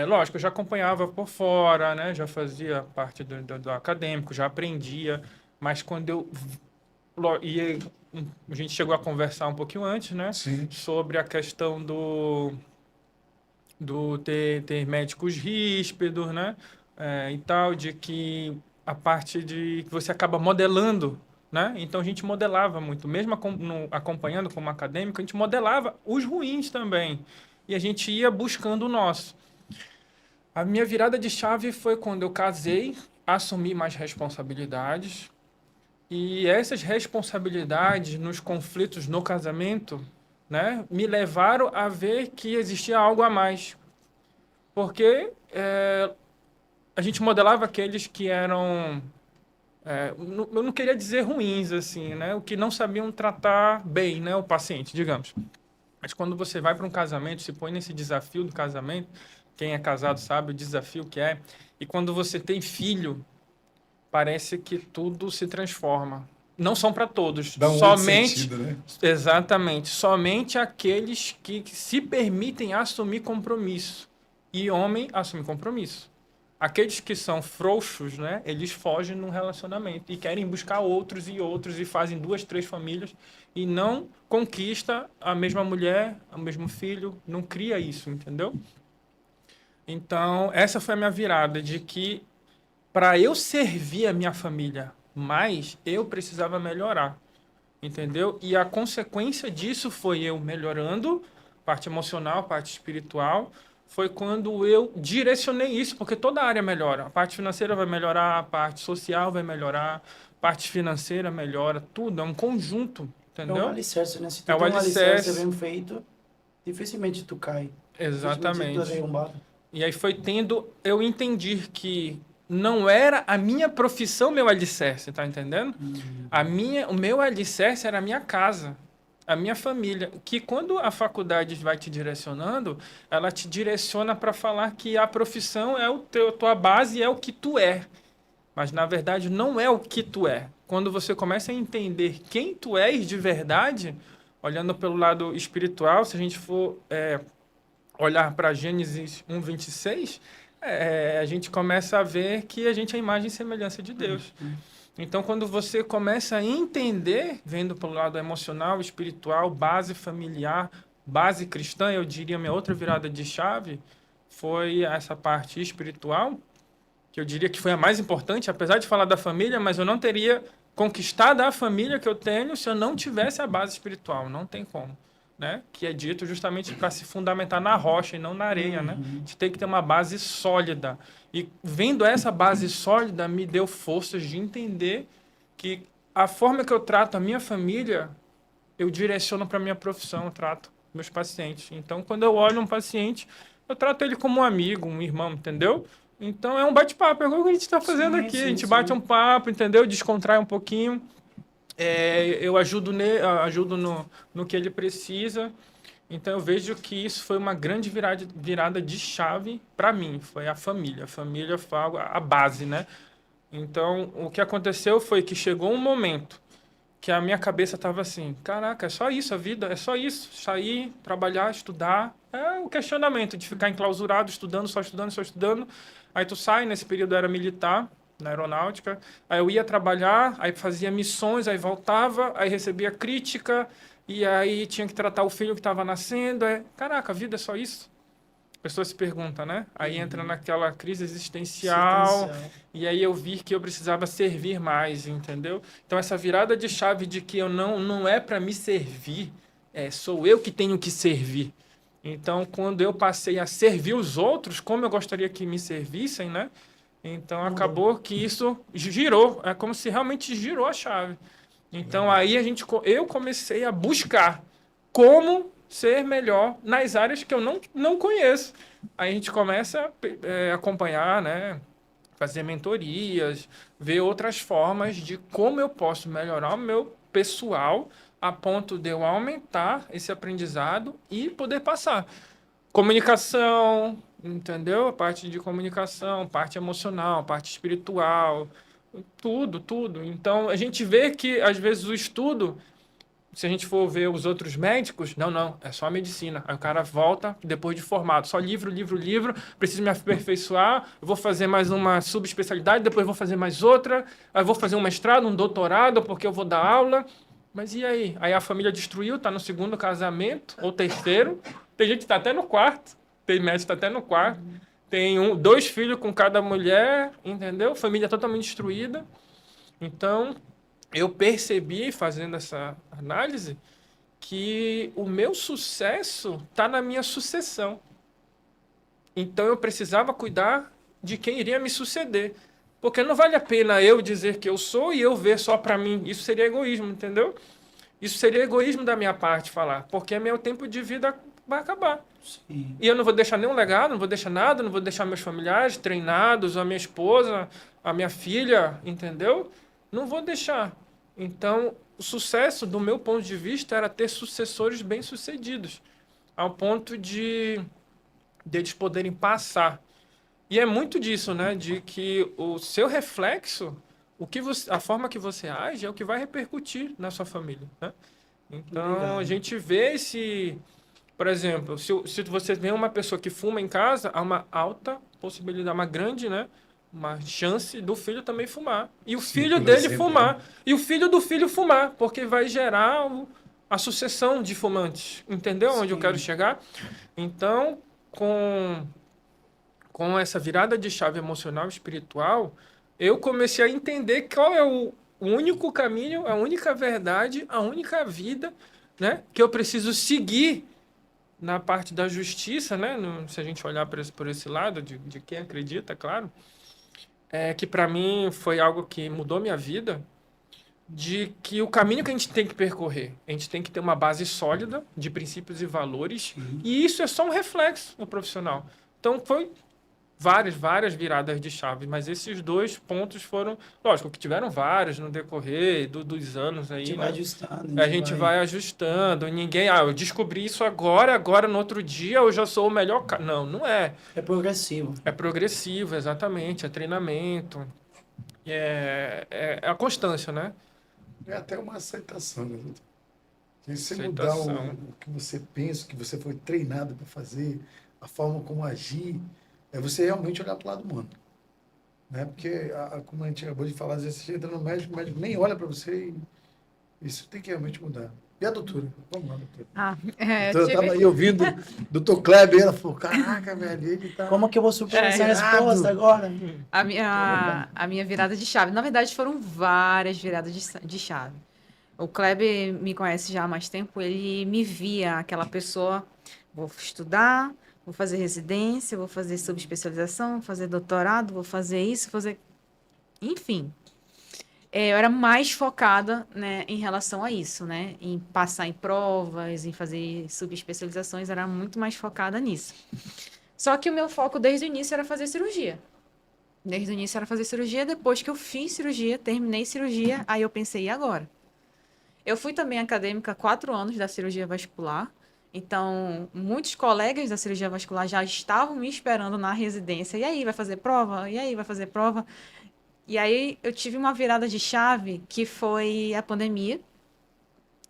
lógico, eu já acompanhava por fora, né? Já fazia parte do acadêmico, já aprendia, mas quando e a gente chegou a conversar um pouquinho antes, né? Sim. Sobre a questão do ter médicos ríspidos, né? E tal, de que a parte de que você acaba modelando, né? Então a gente modelava muito, mesmo acompanhando como acadêmico, a gente modelava os ruins também. E a gente ia buscando o nosso. A minha virada de chave foi quando eu casei, assumi mais responsabilidades. E essas responsabilidades nos conflitos no casamento, né, me levaram a ver que existia algo a mais. Porque a gente modelava aqueles que eram, eu não queria dizer ruins, assim, né, o que não sabiam tratar bem, né, o paciente, digamos. Mas quando você vai para um casamento, se põe nesse desafio do casamento, quem é casado sabe o desafio que é. E quando você tem filho, parece que tudo se transforma. Não são para todos, Dá um outro somente, sentido, né? exatamente, somente aqueles que se permitem assumir compromisso. E homem assume compromisso. Aqueles que são frouxos, né, eles fogem num relacionamento e querem buscar outros e fazem 2, 3 famílias e não conquista a mesma mulher, o mesmo filho, não cria isso, entendeu? Então, essa foi a minha virada de que para eu servir a minha família mais, eu precisava melhorar, entendeu? E a consequência disso foi eu melhorando, parte emocional, parte espiritual, foi quando eu direcionei isso, porque toda área melhora. A parte financeira vai melhorar, a parte social vai melhorar, parte financeira melhora, tudo, é um conjunto, É um entendeu? alicerce, né? Se tu É o tem um alicerce alicerce. bem feito, dificilmente tu cai. Dificilmente tu é Exatamente. derrumbado. E aí eu entendi que não era a minha profissão meu alicerce, tá entendendo? O meu alicerce era a minha casa, a minha família. Que quando a faculdade vai te direcionando, ela te direciona para falar que a profissão é tua base, é o que tu é. Mas na verdade não é o que tu é. Quando você começa a entender quem tu és de verdade, olhando pelo lado espiritual, se a gente for olhar para Gênesis 1:26, a gente começa a ver que a gente é a imagem e semelhança de Deus. Então, quando você começa a entender, vendo pelo lado emocional, espiritual, base familiar, base cristã, eu diria minha outra virada de chave foi essa parte espiritual, que eu diria que foi a mais importante, apesar de falar da família, mas eu não teria conquistado a família que eu tenho se eu não tivesse a base espiritual, não tem como. Né? Que é dito justamente para se fundamentar na rocha e não na areia, né? A gente tem que ter uma base sólida. E vendo essa base sólida, me deu forças de entender que a forma que eu trato a minha família, eu direciono para a minha profissão, eu trato meus pacientes. Então, quando eu olho um paciente, eu trato ele como um amigo, um irmão, entendeu? Então, é um bate-papo, é igual que a gente está fazendo aqui. A gente bate um papo, entendeu? Descontrai um pouquinho. Eu ajudo no que ele precisa. Então eu vejo que isso foi uma grande virada de chave para mim. Foi a família. A família foi a base, né? Então o que aconteceu foi que chegou um momento que a minha cabeça estava assim: caraca, é só isso a vida? É só isso? Sair, trabalhar, estudar? É o questionamento de ficar enclausurado, estudando, só estudando, só estudando. Aí tu sai, nesse período eu era militar, na aeronáutica, aí eu ia trabalhar, aí fazia missões, aí voltava, aí recebia crítica, e aí tinha que tratar o filho que estava nascendo. Caraca, a vida é só isso? A pessoa se pergunta, né? Aí entra naquela crise existencial, e aí eu vi que eu precisava servir mais, entendeu? Então essa virada de chave de que eu não é para me servir, sou eu que tenho que servir. Então quando eu passei a servir os outros, como eu gostaria que me servissem, né? Então acabou que isso girou, é como se realmente girou a chave. Então aí eu comecei a buscar como ser melhor nas áreas que eu não conheço. Aí a gente começa a acompanhar, né, fazer mentorias, ver outras formas de como eu posso melhorar o meu pessoal a ponto de eu aumentar esse aprendizado e poder passar. Comunicação, entendeu? A parte de comunicação, parte emocional, parte espiritual, tudo, tudo. Então, a gente vê que, às vezes, o estudo, se a gente for ver os outros médicos, não, é só a medicina. Aí o cara volta depois de formado, só livro, livro, livro, preciso me aperfeiçoar, eu vou fazer mais uma subespecialidade, depois vou fazer mais outra, aí vou fazer um mestrado, um doutorado, porque eu vou dar aula. Mas e aí? Aí a família destruiu, tá no segundo casamento, ou terceiro. Tem gente que tá até no quarto. Tem médico que tá até no quarto. Tem 2 filhos com cada mulher, entendeu? Família totalmente destruída. Então, eu percebi, fazendo essa análise, que o meu sucesso tá na minha sucessão. Então, eu precisava cuidar de quem iria me suceder. Porque não vale a pena eu dizer que eu sou e eu ver só para mim. Isso seria egoísmo, entendeu? Isso seria egoísmo da minha parte falar. Porque meu tempo de vida vai acabar. Sim. E eu não vou deixar nenhum legado, não vou deixar nada, não vou deixar meus familiares treinados, a minha esposa, a minha filha, entendeu? Não vou deixar. Então, o sucesso, do meu ponto de vista, era ter sucessores bem-sucedidos. Ao ponto de eles poderem passar. E é muito disso, né? De que o seu reflexo, a forma que você age é o que vai repercutir na sua família, né? Então, Obrigado. a gente vê por exemplo, se você vê uma pessoa que fuma em casa, há uma alta possibilidade, uma grande, né? Uma chance do filho também fumar. E o filho por dele exemplo, fumar. né? E o filho do filho fumar, porque vai gerar a sucessão de fumantes. Entendeu onde eu Sim. quero chegar? Então, com essa virada de chave emocional e espiritual, eu comecei a entender qual é o único caminho, a única verdade, a única vida, né, que eu preciso seguir na parte da justiça, né, se a gente olhar por esse lado, de quem acredita, claro, que para mim foi algo que mudou minha vida, de que o caminho que a gente tem que percorrer, a gente tem que ter uma base sólida de princípios e valores, e isso é só um reflexo no profissional. Então, foi várias viradas de chave, mas esses dois pontos foram, lógico, que tiveram vários no decorrer dos anos A aí, gente né? vai ajustando. A gente vai ajustando, ninguém, eu descobri isso agora no outro dia eu já sou o melhor cara. Não, não é. É progressivo. É progressivo, exatamente, é treinamento, é a constância, né? É até uma aceitação, né, doutor? Se você mudar Aceitação. o que você pensa, o que você foi treinado para fazer, a forma como agir, é você realmente olhar para o lado humano. Né? Porque, como a gente acabou de falar, às vezes você entra no médico, o médico nem olha para você e isso tem que realmente mudar. E a doutora? Vamos lá, doutora. Eu Então, eu tive- estava aí ouvindo o doutor Kleber, ela falou, caraca, velho, ele tá... Como que eu vou superar essa Errado. resposta agora? a minha virada de chave. Na verdade, foram várias viradas de chave. O Kleber me conhece já há mais tempo, ele me via aquela pessoa, vou estudar, vou fazer residência, vou fazer subespecialização, vou fazer doutorado, vou fazer isso, fazer... Enfim, eu era mais focada, né, em relação a isso, né? Em passar em provas, em fazer subespecializações, era muito mais focada nisso. Só que o meu foco desde o início era fazer cirurgia. Desde o início era fazer cirurgia, depois que eu fiz cirurgia, terminei cirurgia, aí eu pensei, e agora? Eu fui também acadêmica há 4 anos da cirurgia vascular. Então, muitos colegas da cirurgia vascular já estavam me esperando na residência. E aí, vai fazer prova? E aí, vai fazer prova? E aí, eu tive uma virada de chave, que foi a pandemia,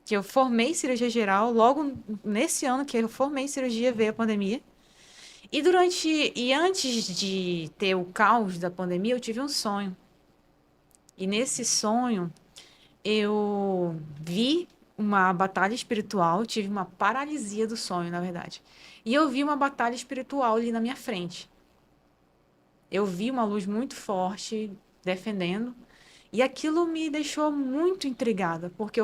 que eu formei cirurgia geral. Logo nesse ano que eu formei cirurgia, veio a pandemia. E antes de ter o caos da pandemia, eu tive um sonho. E nesse sonho, eu vi uma batalha espiritual, tive uma paralisia do sonho, na verdade. E eu vi uma batalha espiritual ali na minha frente. Eu vi uma luz muito forte defendendo, e aquilo me deixou muito intrigada, porque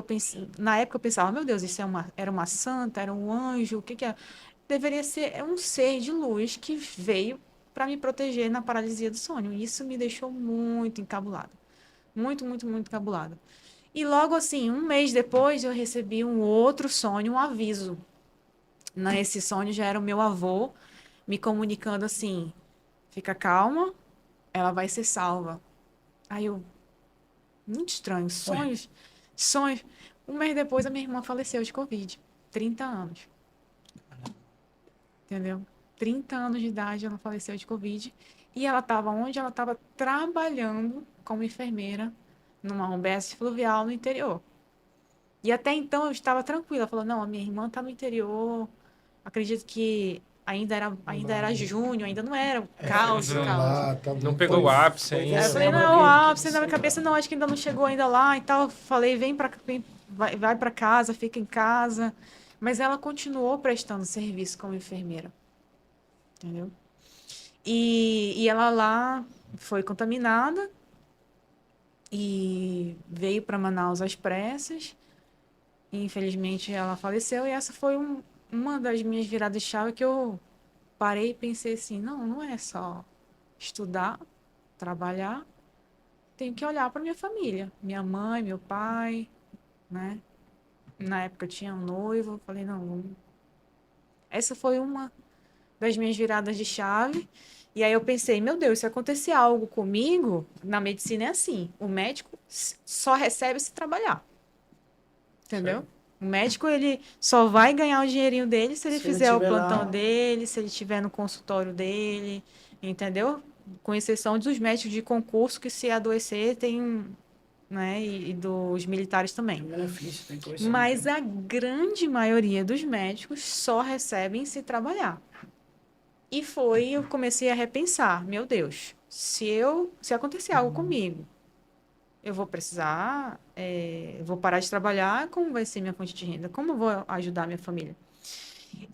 na época eu pensava, meu Deus, isso era uma santa, era um anjo, o que que é? Deveria ser um ser de luz que veio para me proteger na paralisia do sonho. E isso me deixou muito encabulada. Muito, muito, muito encabulada. E logo assim, um mês depois, eu recebi um outro sonho, um aviso. Nesse sonho já era o meu avô me comunicando assim: fica calma, ela vai ser salva. Aí eu, muito estranho, sonhos. Um mês depois, a minha irmã faleceu de Covid. 30 anos. Entendeu? 30 anos de idade, ela faleceu de Covid. E ela estava onde? Ela estava trabalhando como enfermeira numa UBS fluvial no interior. E até então eu estava tranquila. Ela falou, não, a minha irmã está no interior. Acredito que ainda era junho, ainda não era caos. Não. Lá, tá Não bom. pegou o ápice Foi ainda. Aí eu você. falei, lembro não, que- ápice na minha cabeça, não, acho que ainda não chegou ainda lá e tal. Falei, vai para casa, fica em casa. Mas ela continuou prestando serviço como enfermeira. Entendeu? E ela lá foi contaminada e veio para Manaus às pressas. E, infelizmente, ela faleceu. E essa foi uma das minhas viradas de chave que eu parei e pensei assim, não é só estudar, trabalhar, tenho que olhar para minha família, minha mãe, meu pai, né? Na época eu tinha um noivo, falei, não, essa foi uma das minhas viradas de chave. E aí eu pensei, meu Deus, se acontecer algo comigo, na medicina é assim, o médico só recebe se trabalhar. Entendeu? Certo. O médico, ele só vai ganhar o dinheirinho dele se ele Se ele fizer o tiver plantão lá. dele, se ele estiver no consultório dele, entendeu? Com exceção dos médicos de concurso que se adoecer tem, né, e dos militares também. Tem benefício, tem coisa. Mas a grande maioria dos médicos só recebem se trabalhar. E eu comecei a repensar, meu Deus, se acontecer algo comigo, eu vou precisar, eu vou parar de trabalhar, como vai ser minha fonte de renda? Como eu vou ajudar minha família?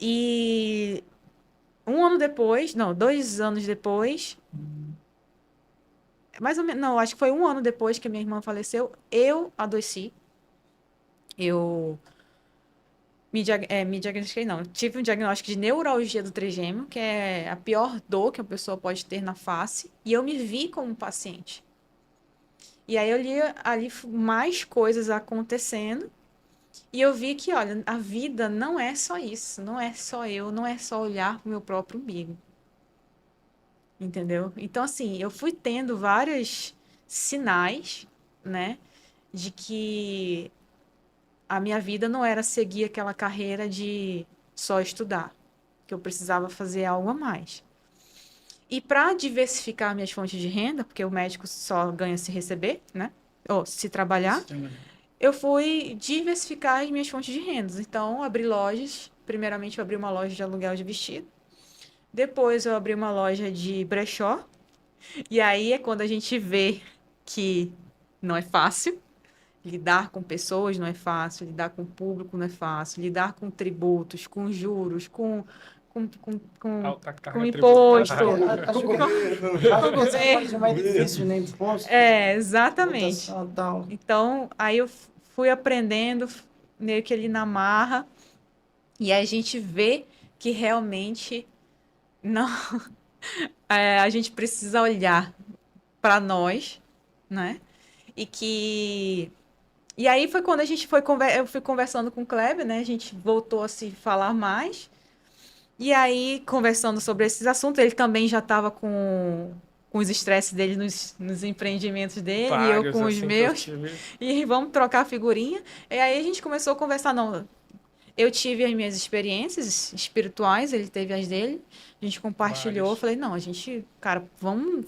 E 2 anos depois, mais ou menos, não, acho que foi 1 ano depois que a minha irmã faleceu, eu adoeci. Eu me diagnostiquei, não. Tive um diagnóstico de neuralgia do trigêmeo, que é a pior dor que a pessoa pode ter na face, e eu me vi como paciente. E aí eu li ali mais coisas acontecendo e eu vi que, olha, a vida não é só isso, não é só eu, não é só olhar para o meu próprio umbigo, entendeu? Então, assim, eu fui tendo vários sinais, né, de que a minha vida não era seguir aquela carreira de só estudar, que eu precisava fazer algo a mais. E para diversificar minhas fontes de renda, porque o médico só ganha se receber, né? Ou se trabalhar, eu fui diversificar as minhas fontes de rendas. Então, abri lojas. Primeiramente, eu abri uma loja de aluguel de vestido. Depois, eu abri uma loja de brechó. E aí é quando a gente vê que não é fácil. Lidar com pessoas não é fácil, lidar com o público não é fácil, lidar com tributos, com juros, Alta com carga imposto. tributária. Acho Do que governo. essa é a parte mais difícil, né? Imposto, É, exatamente. tributação, tal. Então, aí eu fui aprendendo meio que ali na marra, e aí a gente vê que realmente não, a gente precisa olhar para nós, né? E que e aí foi quando a gente eu fui conversando com o Kleber, né? A gente voltou a se falar mais. E aí, conversando sobre esses assuntos, ele também já estava com os estresses dele nos empreendimentos dele, e eu Vários, com os assim, que eu meus. tive. E vamos trocar figurinha. E aí a gente começou a conversar, não. Eu tive as minhas experiências espirituais, ele teve as dele. A gente compartilhou. Eu Vários. falei, não, a gente, cara, vamos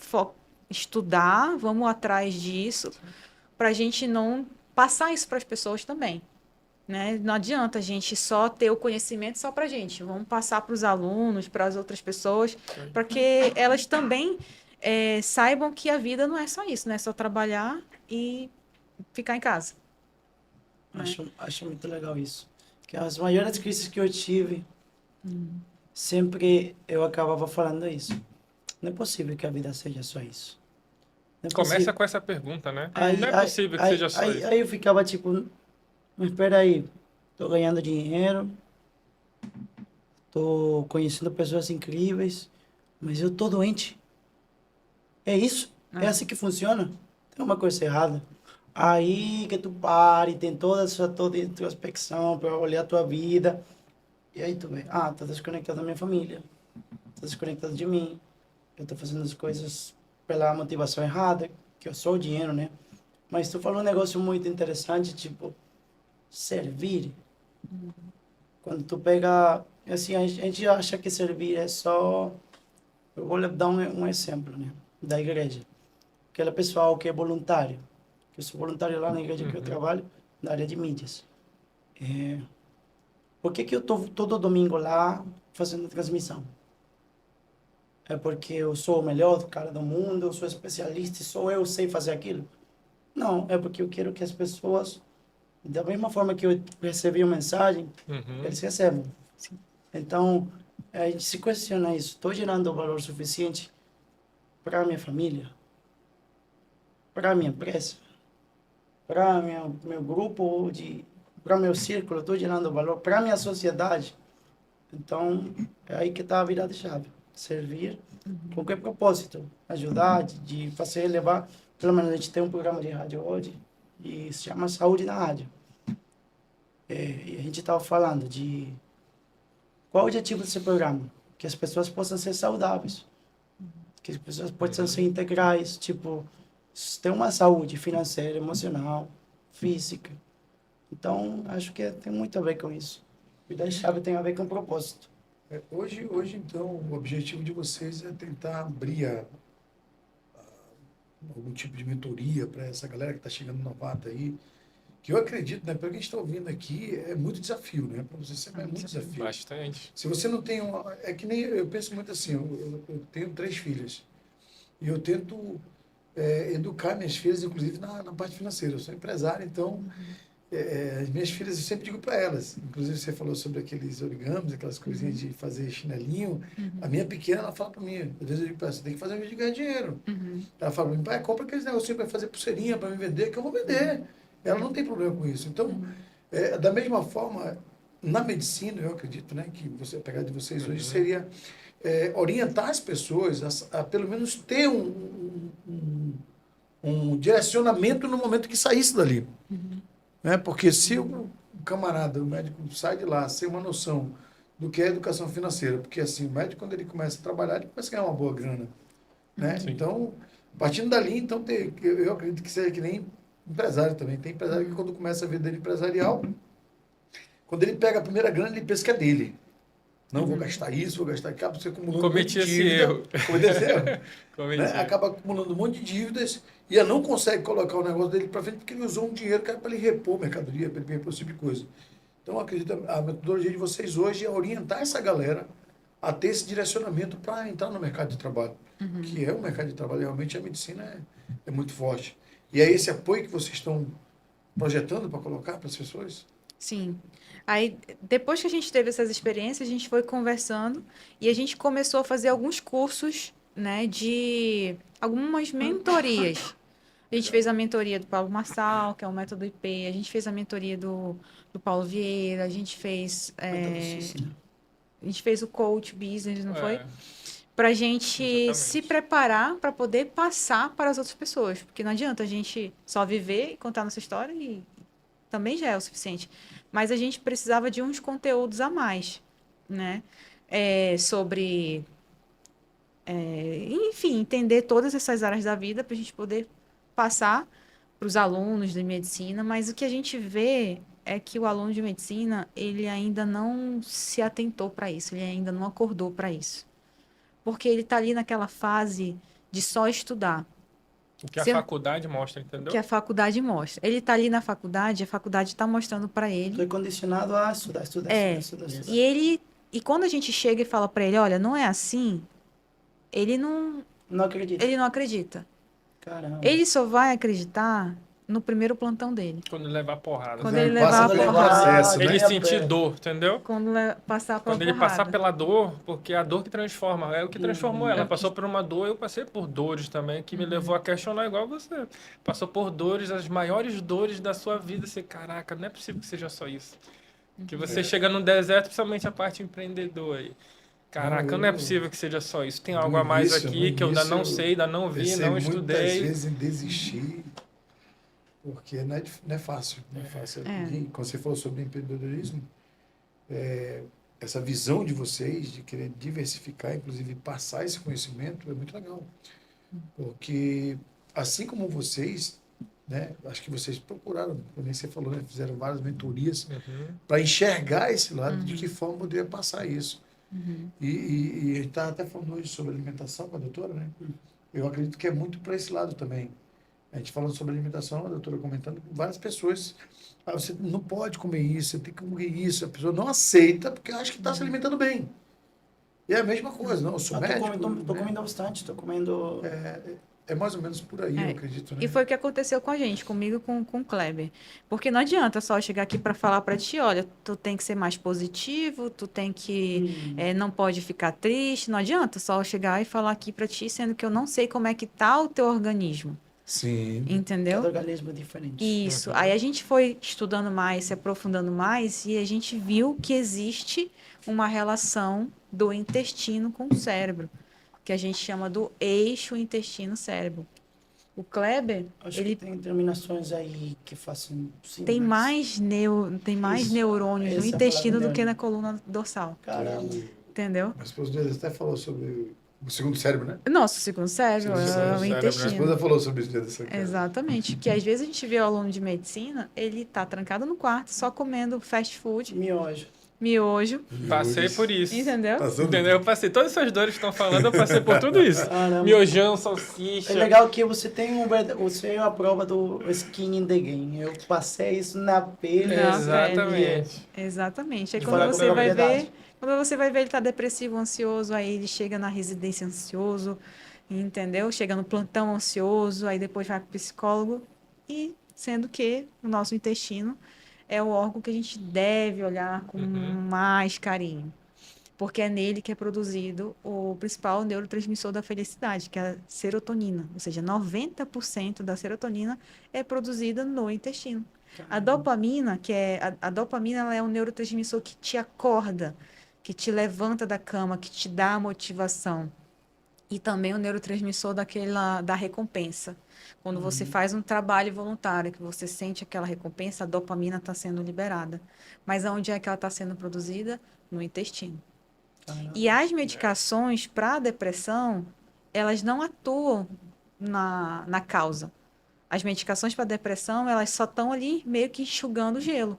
estudar, vamos atrás disso, para a gente não passar isso para as pessoas também. Né? Não adianta a gente só ter o conhecimento só para a gente. Vamos passar para os alunos, para as outras pessoas, para que elas também saibam que a vida não é só isso, não é só trabalhar e ficar em casa. Né? Acho muito legal isso. Que as maiores crises que eu tive, sempre eu acabava falando isso. Não é possível que a vida seja só isso. Não é Começa possível. com essa pergunta, né? Aí, Não é aí, possível que aí, seja só aí, isso. aí eu ficava tipo, mas espera aí, tô ganhando dinheiro, tô conhecendo pessoas incríveis, mas eu tô doente. É isso? É assim que funciona? Tem uma coisa errada. Aí que tu pare, tem toda essa toda introspecção para olhar a tua vida. E aí tu vê, tá desconectado da minha família, tá desconectado de mim, eu tô fazendo as coisas pela motivação errada, que eu sou o dinheiro, né? Mas tu falou um negócio muito interessante, tipo, servir. Quando tu pega, assim, a gente acha que servir é só, eu vou dar um exemplo, né? Da igreja. Aquele pessoal que é voluntário, que eu sou voluntário lá na igreja que eu trabalho, na área de mídias. Por que eu tô todo domingo lá fazendo transmissão? É porque eu sou o melhor cara do mundo, eu sou especialista e só eu sei fazer aquilo? Não, é porque eu quero que as pessoas, da mesma forma que eu recebi uma mensagem, Uhum. eles recebam. Então, a gente se questiona isso. Estou gerando valor suficiente para a minha família? Para a minha empresa? Para meu grupo, para meu círculo? Estou gerando valor para a minha sociedade? Então, é aí que está a virada de chave. Servir com que propósito? Ajudar, de fazer levar. Pelo menos a gente tem um programa de rádio hoje e se chama Saúde na Rádio. E a gente estava falando de qual o objetivo desse programa? Que as pessoas possam ser saudáveis, que as pessoas possam ser integrais, tipo, ter uma saúde financeira, emocional, física. Então, acho que tem muito a ver com isso. Vida de chave tem a ver com propósito. Hoje, então, o objetivo de vocês é tentar abrir algum tipo de mentoria para essa galera que está chegando novata aí, que eu acredito, né, pelo que a gente está ouvindo aqui, é muito desafio, né? Para você sempre é muito desafio. Bastante. Se você não tem uma... É que nem... Eu penso muito assim, eu tenho 3 filhas e eu tento educar minhas filhas, inclusive na parte financeira. Eu sou empresário, então... as minhas filhas, eu sempre digo para elas, inclusive você falou sobre aqueles origamis, aquelas coisinhas de fazer chinelinho. A minha pequena, ela fala para mim, às vezes eu digo para ela, você tem que fazer um vídeo de ganhar dinheiro. Ela fala para mim, pai, compra aqueles negocinhos para fazer pulseirinha, para me vender, que eu vou vender. Ela não tem problema com isso. Então, da mesma forma, na medicina, eu acredito, né, que a pegada de vocês hoje seria orientar as pessoas a pelo menos ter um direcionamento no momento que saísse dali. Né? Porque se o camarada, o médico, sai de lá sem uma noção do que é educação financeira, porque assim, o médico, quando ele começa a trabalhar, ele começa a ganhar uma boa grana. Né? Sim. Então, partindo dali, então, eu acredito que seja que nem empresário também. Tem empresário que quando começa a vida dele empresarial, quando ele pega a primeira grana, ele pensa que é dele. Não, vou gastar isso, vou gastar aquilo, você acumulando Cometi um monte de esse dívida. erro. Cometeu esse erro. Cometi. Né? Acaba acumulando um monte de dívidas e ele não consegue colocar o negócio dele para frente porque ele usou um dinheiro que era para ele repor mercadoria, para ele repor esse tipo de coisa. Então, eu acredito que a metodologia de vocês hoje é orientar essa galera a ter esse direcionamento para entrar no mercado de trabalho, que é o mercado de trabalho, realmente a medicina é muito forte. E é esse apoio que vocês estão projetando para colocar para as pessoas? Sim. Aí, depois que a gente teve essas experiências, a gente foi conversando e a gente começou a fazer alguns cursos, né, de algumas mentorias. A gente fez a mentoria do Paulo Marçal, que é o método IP, a gente fez a mentoria do Paulo Vieira, a gente fez, a gente fez o coach business, não foi? É, Para a gente exatamente. se preparar para poder passar para as outras pessoas. Porque não adianta a gente só viver e contar nossa história e também já é o suficiente. Mas a gente precisava de uns conteúdos a mais, né? Sobre, enfim, entender todas essas áreas da vida para a gente poder passar para os alunos de medicina. Mas o que a gente vê é que o aluno de medicina, ele ainda não se atentou para isso, ele ainda não acordou para isso. Porque ele está ali naquela fase de só estudar. O que a Se eu- faculdade mostra, entendeu? Que a faculdade mostra. Ele está ali na faculdade, a faculdade está mostrando para ele. Foi condicionado a estudar, estudar, É. estudar, estudar, estudar. E quando a gente chega e fala para ele, olha, não é assim, ele não Não acredito. acredita. Caramba. Ele só vai acreditar no primeiro plantão dele. Quando levar porrada. Quando Né? ele Passa levar a pelo porrada. processo, né? Ele ganha sentir pé. dor, entendeu? Quando passar pela Quando ele porrada. passar pela dor, porque é a dor que transforma, é o que transformou ela. É. Ela passou por uma dor, eu passei por dores também, que me levou a questionar igual você. Passou por dores, as maiores dores da sua vida. Você, caraca, não é possível que seja só isso. Que você chega no deserto, principalmente a parte empreendedora aí. Caraca, não é possível que seja só isso. Tem algo a mais aqui que eu ainda não sei, ainda não vi, pensei não muitas estudei. vezes em desistir, porque não é fácil. Não é fácil. É. E quando você falou sobre empreendedorismo, essa visão de vocês de querer diversificar, inclusive passar esse conhecimento, é muito legal. Porque, assim como vocês, né, acho que vocês procuraram, como você falou, né, fizeram várias mentorias Uhum. para enxergar esse lado, de que forma poderia passar isso. E a gente está até falando hoje sobre alimentação com a doutora, né? Eu acredito que é muito para esse lado também. A gente falando sobre alimentação, a doutora comentando que várias pessoas, você não pode comer isso, você tem que comer isso. A pessoa não aceita porque acha que está se alimentando bem. E é a mesma coisa, não, eu sou Eu médico. tô né? comendo bastante, tô comendo... É mais ou menos por aí, eu acredito, né? E foi o que aconteceu com a gente, comigo e com o Kleber. Porque não adianta só chegar aqui para falar para ti, olha, tu tem que ser mais positivo, tu tem que não pode ficar triste. Não adianta só chegar e falar aqui para ti, sendo que eu não sei como é que tá o teu organismo, Sim. entendeu? Cada organismo é diferente. Isso. Aí a gente foi estudando mais, se aprofundando mais e a gente viu que existe uma relação do intestino com o cérebro, que a gente chama do eixo intestino-cérebro. O Kleber, Acho ele que tem terminações aí que façam... Sim, tem mas- tem mais Isso. neurônios no Essa é a intestino palavra do que neurônio. na coluna dorsal, Caramba. entendeu? A esposa dele até falou sobre o segundo cérebro, né? Nosso segundo cérebro Segundo é cérebro, o cérebro, né? A intestino. esposa falou sobre isso dessa cara. Exatamente. Que às vezes a gente vê o aluno de medicina, ele tá trancado no quarto, só comendo fast food, Miojo. miojo, Passei por isso. entendeu? Passou Entendeu? Eu passei todas essas dores que estão falando, eu passei por tudo isso. Caramba. Miojão, salsicha. É legal que você tem você é a prova do skin in the game. Eu passei isso na pele. Na Exatamente. Exatamente. Aí De quando falar você com vai ver, propriedade. ele tá depressivo, ansioso, aí ele chega na residência ansioso, entendeu? Chega no plantão ansioso, aí depois vai pro psicólogo, e sendo que o nosso intestino é o órgão que a gente deve olhar com mais carinho. Porque é nele que é produzido o principal neurotransmissor da felicidade, que é a serotonina. Ou seja, 90% da serotonina é produzida no intestino. A dopamina, a dopamina, ela é um neurotransmissor que te acorda, que te levanta da cama, que te dá motivação. e também o neurotransmissor da recompensa. Quando você faz um trabalho voluntário, que você sente aquela recompensa, a dopamina está sendo liberada. Mas aonde é que ela está sendo produzida? No intestino. Caramba. E as medicações para a depressão, elas não atuam na causa. As medicações para depressão, elas só estão ali meio que enxugando o gelo.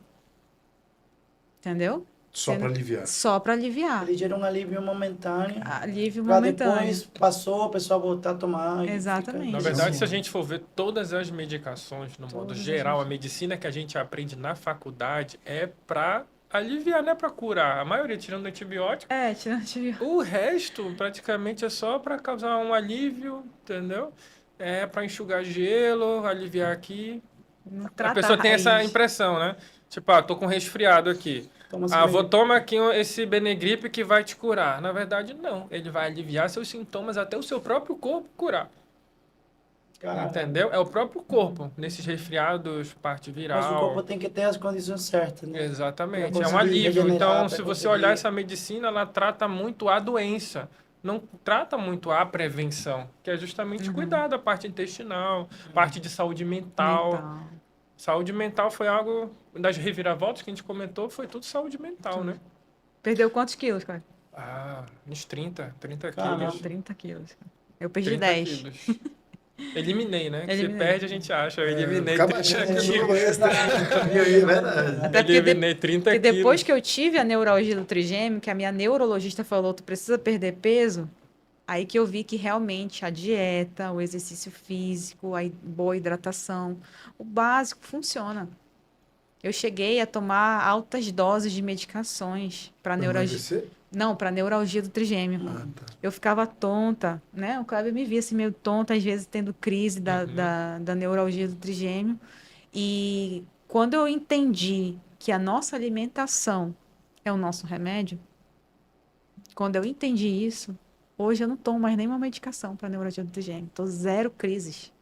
Entendeu? Só para aliviar. Só para aliviar. Ele gera um alívio momentâneo. Alívio Pra momentâneo. depois, passou, a pessoa voltar a tomar. e Exatamente. fica- Na verdade, se a gente for ver todas as medicações, no modo Todas as geral, a medicina que a gente aprende na faculdade é para aliviar, não é para curar. A maioria tirando antibiótico. Tirando O resto, praticamente, é só para causar um alívio, entendeu? É para enxugar gelo, aliviar aqui. não A trata pessoa tem essa raiz. impressão, né? Tipo, tô com resfriado aqui. Toma Vou tomar aqui esse Benegripe que vai te curar. Na verdade, não. Ele vai aliviar seus sintomas até o seu próprio corpo curar. Caramba. Entendeu? É o próprio corpo, nesses resfriados, parte Mas o viral. corpo tem que ter as condições certas, né? Exatamente, Pra é um conseguir alívio. regenerar, Então, pra se você conseguir- olhar essa medicina, ela trata muito a doença, não trata muito a prevenção, que é justamente cuidar da parte intestinal, parte de saúde mental. Mental. Saúde mental foi algo das reviravoltas que a gente comentou, foi tudo saúde mental, né? Perdeu quantos quilos, cara? Uns 30 Caramba. quilos. 30 quilos. Eu perdi 30 10. quilos. Eliminei, né? Que se Eliminei. perde, a gente acha. Eu eliminei Acaba 30 achando quilos. que esse caminho aí, é verdade. Até porque, Eliminei 30 porque depois quilos. que eu tive a neuralgia do trigêmeo, que a minha neurologista falou, tu precisa perder peso, aí que eu vi que realmente a dieta, o exercício físico, a boa hidratação, o básico funciona. Eu cheguei a tomar altas doses de medicações para Pra neuralgia. emagrecer? Não, para neuralgia do trigêmeo. Ah, tá. Eu ficava tonta, né? O Kleber me via assim meio tonta, às vezes tendo crise da neuralgia do trigêmeo. E quando eu entendi que a nossa alimentação é o nosso remédio, quando eu entendi isso, hoje eu não tomo mais nenhuma medicação para neuralgia do trigêmeo. Tô zero crises.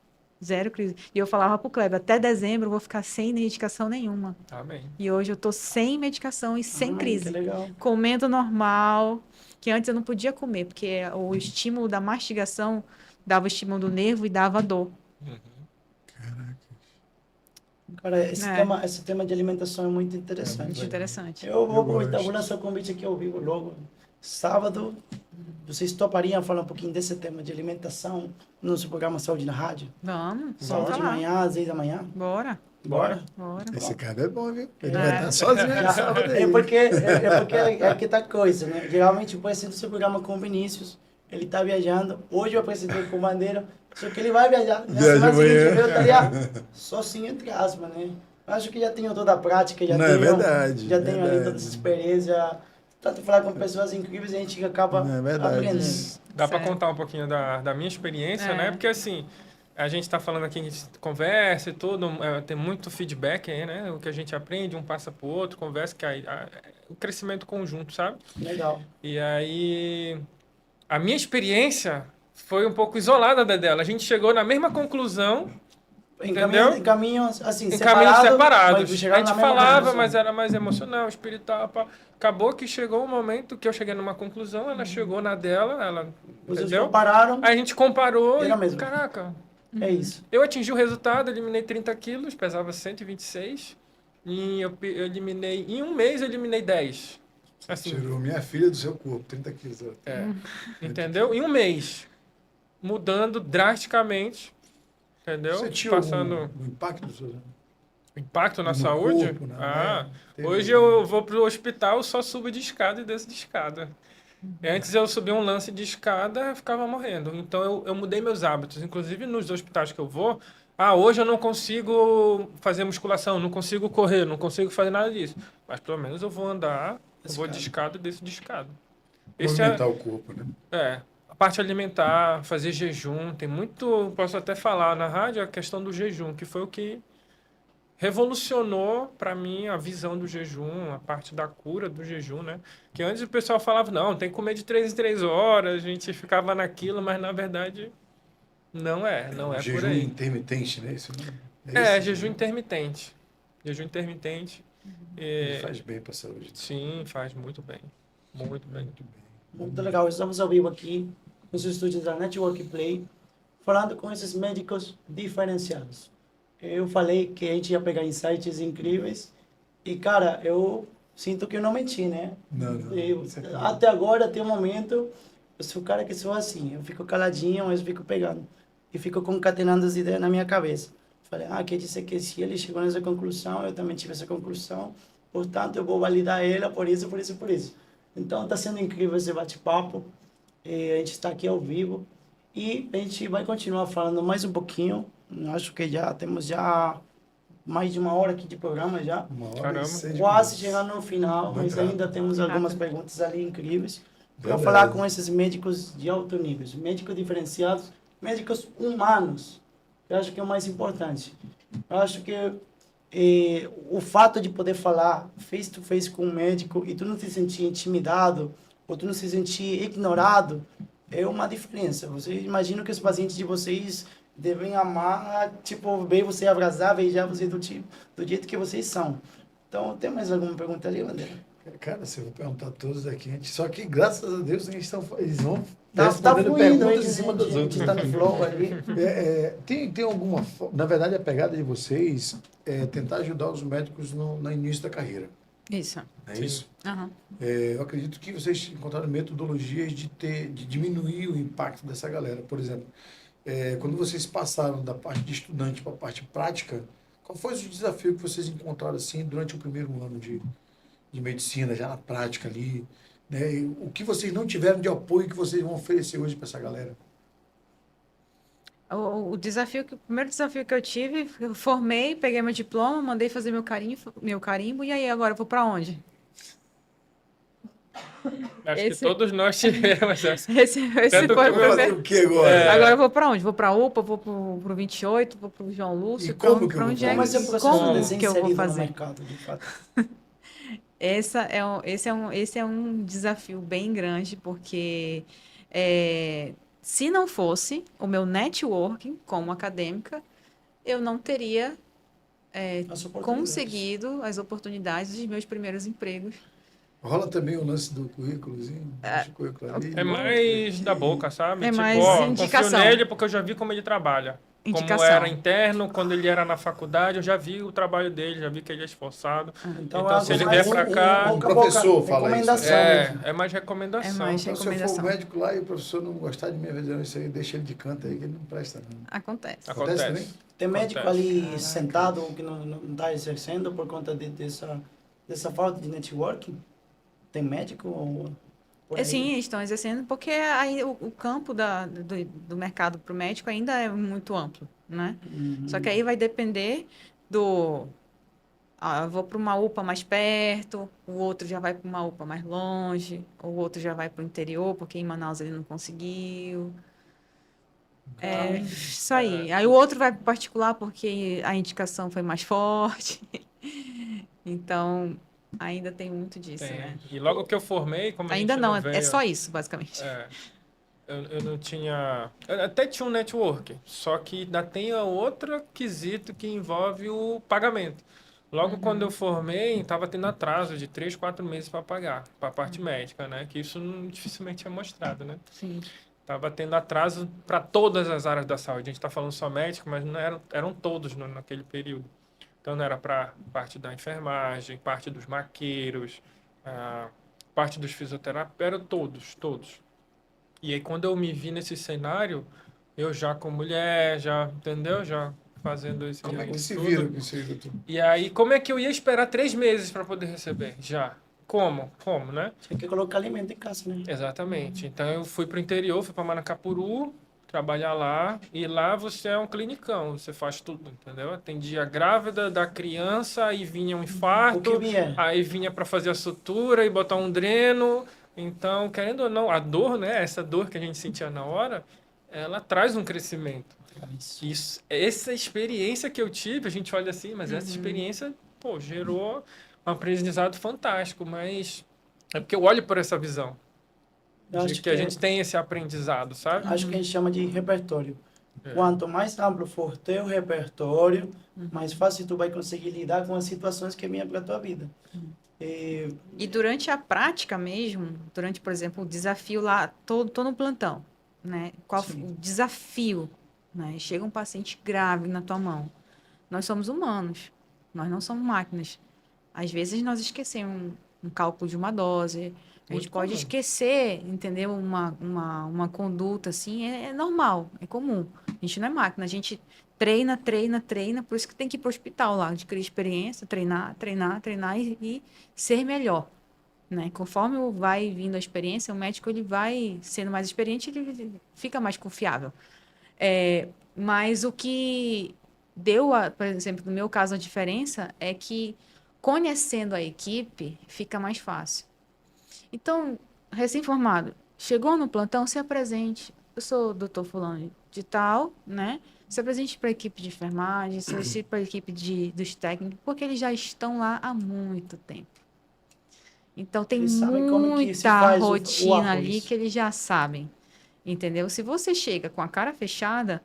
Zero crise. E eu falava pro Kleber, até dezembro eu vou ficar sem medicação nenhuma. Amém. E hoje eu tô sem medicação e sem Que crise. legal. Comendo normal, que antes eu não podia comer, porque o estímulo da mastigação dava o estímulo do nervo e dava dor. Cara, É. esse tema de alimentação é muito interessante. Muito interessante. Eu vou aproveitar, gosto. vou lançar o convite aqui ao vivo logo. Sábado, vocês topariam falar um pouquinho desse tema de alimentação no nosso programa Saúde na Rádio? Vamos Sábado de falar. manhã, às 10 da manhã. Bora, Bora. bora. Esse cara é bom, viu? Ele É. vai estar sozinho no sábado aí. É porque é que tá coisa, né? Geralmente eu apresento esse programa com o Vinícius, ele tá viajando. Hoje eu apresentei com o Bandeira, só que ele vai viajar. Na Viaja semana seguinte amanhã. eu estaria sozinho, entre aspas, né? Acho que já tenho toda a prática, já Não, é tenho, verdade, já tenho ali verdade. toda essa experiência. Tanto falar com pessoas incríveis, a gente acaba Não, é verdade. aprendendo. Dá para Certo. contar um pouquinho da minha experiência, É. né? Porque assim, a gente está falando aqui, a gente conversa e tudo, tem muito feedback aí, né? O que a gente aprende, um passa pro outro, conversa, que o crescimento conjunto, sabe? Legal. E aí, a minha experiência foi um pouco isolada da dela. A gente chegou na mesma conclusão, entendeu? Em caminhos, assim, Em caminhos separados. mas A chegaram gente na mesma falava, conclusão. mas era mais emocional, espiritual. Pá. Acabou que chegou um momento que eu cheguei numa conclusão, ela chegou na dela, ela, Vocês entendeu? compararam, Aí a gente comparou Era e, mesmo. caraca, é isso. eu atingi o resultado, eliminei 30 quilos, pesava 126, e eu eliminei, em um mês eu eliminei 10. Assim, Tirou minha filha do seu corpo, 30 quilos. entendeu? Em um mês, mudando drasticamente, entendeu? Você tinha Passando um impacto do seu... impacto na no saúde. corpo, né? Teve Hoje eu vou pro hospital, só subo de escada e desço de escada. Antes eu subia um lance de escada, eu ficava morrendo. Então eu mudei meus hábitos. Inclusive nos hospitais que eu vou, hoje eu não consigo fazer musculação, não consigo correr, não consigo fazer nada disso. Mas pelo menos eu vou andar, eu vou de escada e desço de escada. Esse Movimentar o corpo, né? a parte alimentar, fazer jejum, tem muito, posso até falar na rádio, a questão do jejum, que foi o que revolucionou para mim a visão do jejum, a parte da cura do jejum, né? Que antes o pessoal falava, não, tem que comer de 3 em 3 horas, a gente ficava naquilo, mas na verdade não é por Jejum aí. intermitente, né? Isso, né? É, isso, jejum né? intermitente. Jejum intermitente. Ele faz bem para a saúde. Sim, faz muito bem. Muito bem. Muito bem. Muito legal, estamos ao vivo aqui nos estúdios da Network Play, falando com esses médicos diferenciados. Eu falei que a gente ia pegar insights incríveis e, cara, eu sinto que eu não menti, né? Não. Até agora, até o momento, eu sou o cara que sou assim. Eu fico caladinho, mas fico pegando. E fico concatenando as ideias na minha cabeça. Falei, quer dizer que se ele chegou nessa conclusão, eu também tive essa conclusão. Portanto, eu vou validar ela por isso, por isso, por isso. Então, está sendo incrível esse bate-papo. A gente está aqui ao vivo. E a gente vai continuar falando mais um pouquinho. Acho que já temos mais de 1 hora aqui de programa já. 1 hora Caramba. e 6 Quase minutos. chegando no final, Vai mas entrar. ainda temos algumas perguntas ali incríveis. Para Verdade. falar com esses médicos de alto nível, médicos diferenciados, médicos humanos. Eu acho que é o mais importante. Eu acho que o fato de poder falar face to face com um médico e tu não se sentir intimidado ou tu não se sentir ignorado é uma diferença. Vocês imaginam que os pacientes de vocês devem amar, tipo, ver você abraçar, beijar você do jeito que vocês são. Então, tem mais alguma pergunta ali, André? Cara, se eu vou perguntar todos aqui, só que graças a Deus eles vão Tá respondendo fluindo, perguntas em cima das a gente outras. tá no flow ali. Tem alguma na verdade a pegada de vocês é tentar ajudar os médicos no início da carreira, Isso. não é Sim. isso? Aham. Eu acredito que vocês encontraram metodologias de diminuir o impacto dessa galera. Por exemplo, quando vocês passaram da parte de estudante para a parte prática, qual foi o desafio que vocês encontraram assim durante o primeiro ano de medicina, já na prática ali, né? E o que vocês não tiveram de apoio que vocês vão oferecer hoje para essa galera? O primeiro desafio que eu tive, eu formei, peguei meu diploma, mandei fazer meu carimbo, e aí agora eu vou para onde? Acho Esse- que todos nós tivemos essa. Esse Tanto foi que o Vou fazer primeiro. o que agora? Agora eu vou para onde? Vou para UPA, vou pro 28, vou pro João Lúcio. E como que eu pra vou onde fazer é Como esse isso? processo como de ser que eu vou inserido no fazer? mercado, de fato? Esse é um desafio bem grande, porque se não fosse o meu networking como acadêmica, eu não teria As oportunidades. conseguido as oportunidades dos meus primeiros empregos. Rola também o lance do currículozinho, deixa o currículo ali. É mais da boca, sabe? É Tipo, mais confio indicação. nele porque eu já vi como ele trabalha. Como Indicação. era interno, quando ele era na faculdade, eu já vi o trabalho dele, já vi que ele é esforçado. Então, algo se ele mais vier pra cá- O professor fala isso, recomendação É, mesmo. é mais recomendação. É mais Então, se eu for recomendação. médico lá e o professor não gostar de mim, vai dizer, isso aí, deixa ele de canto aí, que ele não presta não. Acontece. Acontece Acontece. também? Tem médico Acontece. ali sentado que não está exercendo por conta dessa falta de networking? Tem médico? Por aí? Sim, estão exercendo, porque aí o campo do mercado para o médico ainda é muito amplo, né? Só que aí vai depender do... eu vou para uma UPA mais perto, o outro já vai para uma UPA mais longe, o outro já vai para o interior, porque em Manaus ele não conseguiu. Isso aí. Aí o outro vai para particular porque a indicação foi mais forte. Então, ainda tem muito disso, Tem. né? E logo que eu formei, como a Ainda gente não, é veio- só isso, basicamente. Eu não tinha... Eu até tinha um network, só que ainda tem a outra quesito que envolve o pagamento. Logo quando eu formei, estava tendo atraso de 3, 4 meses para pagar, para a parte médica, né? Que isso dificilmente é mostrado, né? Sim. Estava tendo atraso para todas as áreas da saúde. A gente está falando só médico, mas não eram todos naquele período. Então, não era para parte da enfermagem, parte dos maqueiros, parte dos fisioterapeutas, eram todos. E aí, quando eu me vi nesse cenário, eu já com mulher, já, entendeu? Já fazendo esse Como é que se tudo. vira com isso aí, doutor? E aí, como é que eu ia esperar 3 meses para poder receber? Já. Como, né? Tinha que colocar alimento em casa, né? Exatamente. Então eu fui para o interior, fui para Manacapuru, trabalhar lá, e lá você é um clinicão, você faz tudo, entendeu? Atendia a grávida da criança, aí vinha um O que infarto, vier. aí vinha para fazer a sutura e botar um dreno. Então, querendo ou não, a dor, né? Essa dor que a gente sentia na hora, ela traz um crescimento. Isso, essa experiência que eu tive, a gente olha assim, mas essa experiência, pô, gerou um aprendizado fantástico, mas é porque eu olho por essa visão. Eu De acho que a gente tem esse aprendizado, sabe? Acho que a gente chama de repertório. É. Quanto mais amplo for teu repertório, mais fácil tu vai conseguir lidar com as situações que vêm para tua vida. E durante a prática mesmo, durante, por exemplo, o desafio lá, tô no plantão, né? Qual o desafio, né? Chega um paciente grave na tua mão. Nós somos humanos, nós não somos máquinas. Às vezes nós esquecemos um cálculo de uma dose, a gente Muito pode comum. esquecer, entendeu? Uma conduta assim, é normal, é comum. A gente não é máquina, a gente treina, por isso que tem que ir para o hospital lá, adquirir experiência, treinar e ser melhor, né? Conforme vai vindo a experiência, o médico ele vai sendo mais experiente, ele fica mais confiável. Mas o que deu, por exemplo, no meu caso, a diferença é que conhecendo a equipe fica mais fácil. Então, recém-formado, chegou no plantão, se apresente. Eu sou o doutor fulano de tal, né? Se apresente para a equipe de enfermagem, se apresente para a equipe dos técnicos, porque eles já estão lá há muito tempo. Então, tem Eles sabem como que se muita faz o rotina arroz. ali que eles já sabem. Entendeu? Se você chega com a cara fechada,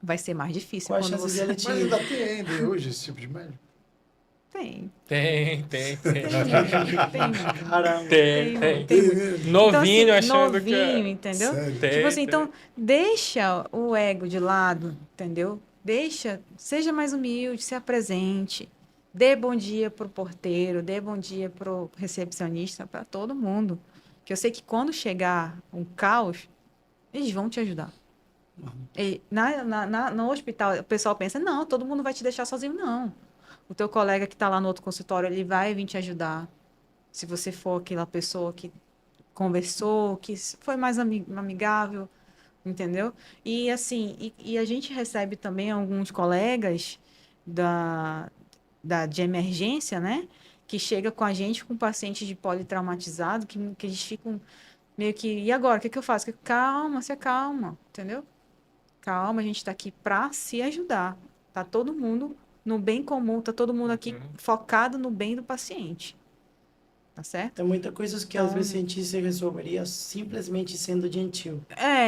vai ser mais difícil Qual a quando chance você... de ele te... Mas ainda tem ainda hoje esse tipo de médico? Tem. Tem. Tem. Caramba. Tem. mesmo? Novinho, Então, assim, achando que novinho, é... entendeu? Sério? Tem, Tipo assim, tem. então, deixa o ego de lado, entendeu? Seja mais humilde, se apresente. Dê bom dia pro porteiro, dê bom dia pro recepcionista, para todo mundo. Que eu sei que quando chegar um caos, eles vão te ajudar. E no hospital, o pessoal pensa, não, todo mundo vai te deixar sozinho. Não. O teu colega que está lá no outro consultório, ele vai vir te ajudar. Se você for aquela pessoa que conversou, que foi mais amigável, entendeu? E assim, e a gente recebe também alguns colegas de emergência, né? Que chega com a gente com pacientes de politraumatizado, que eles ficam meio que, e agora, o que eu faço? Calma, se acalma, entendeu? Calma, a gente está aqui para se ajudar. Tá todo mundo no bem comum, tá todo mundo aqui focado no bem do paciente. Tá certo? Tem muitas coisas que às vezes a gente se resolveria simplesmente sendo gentil.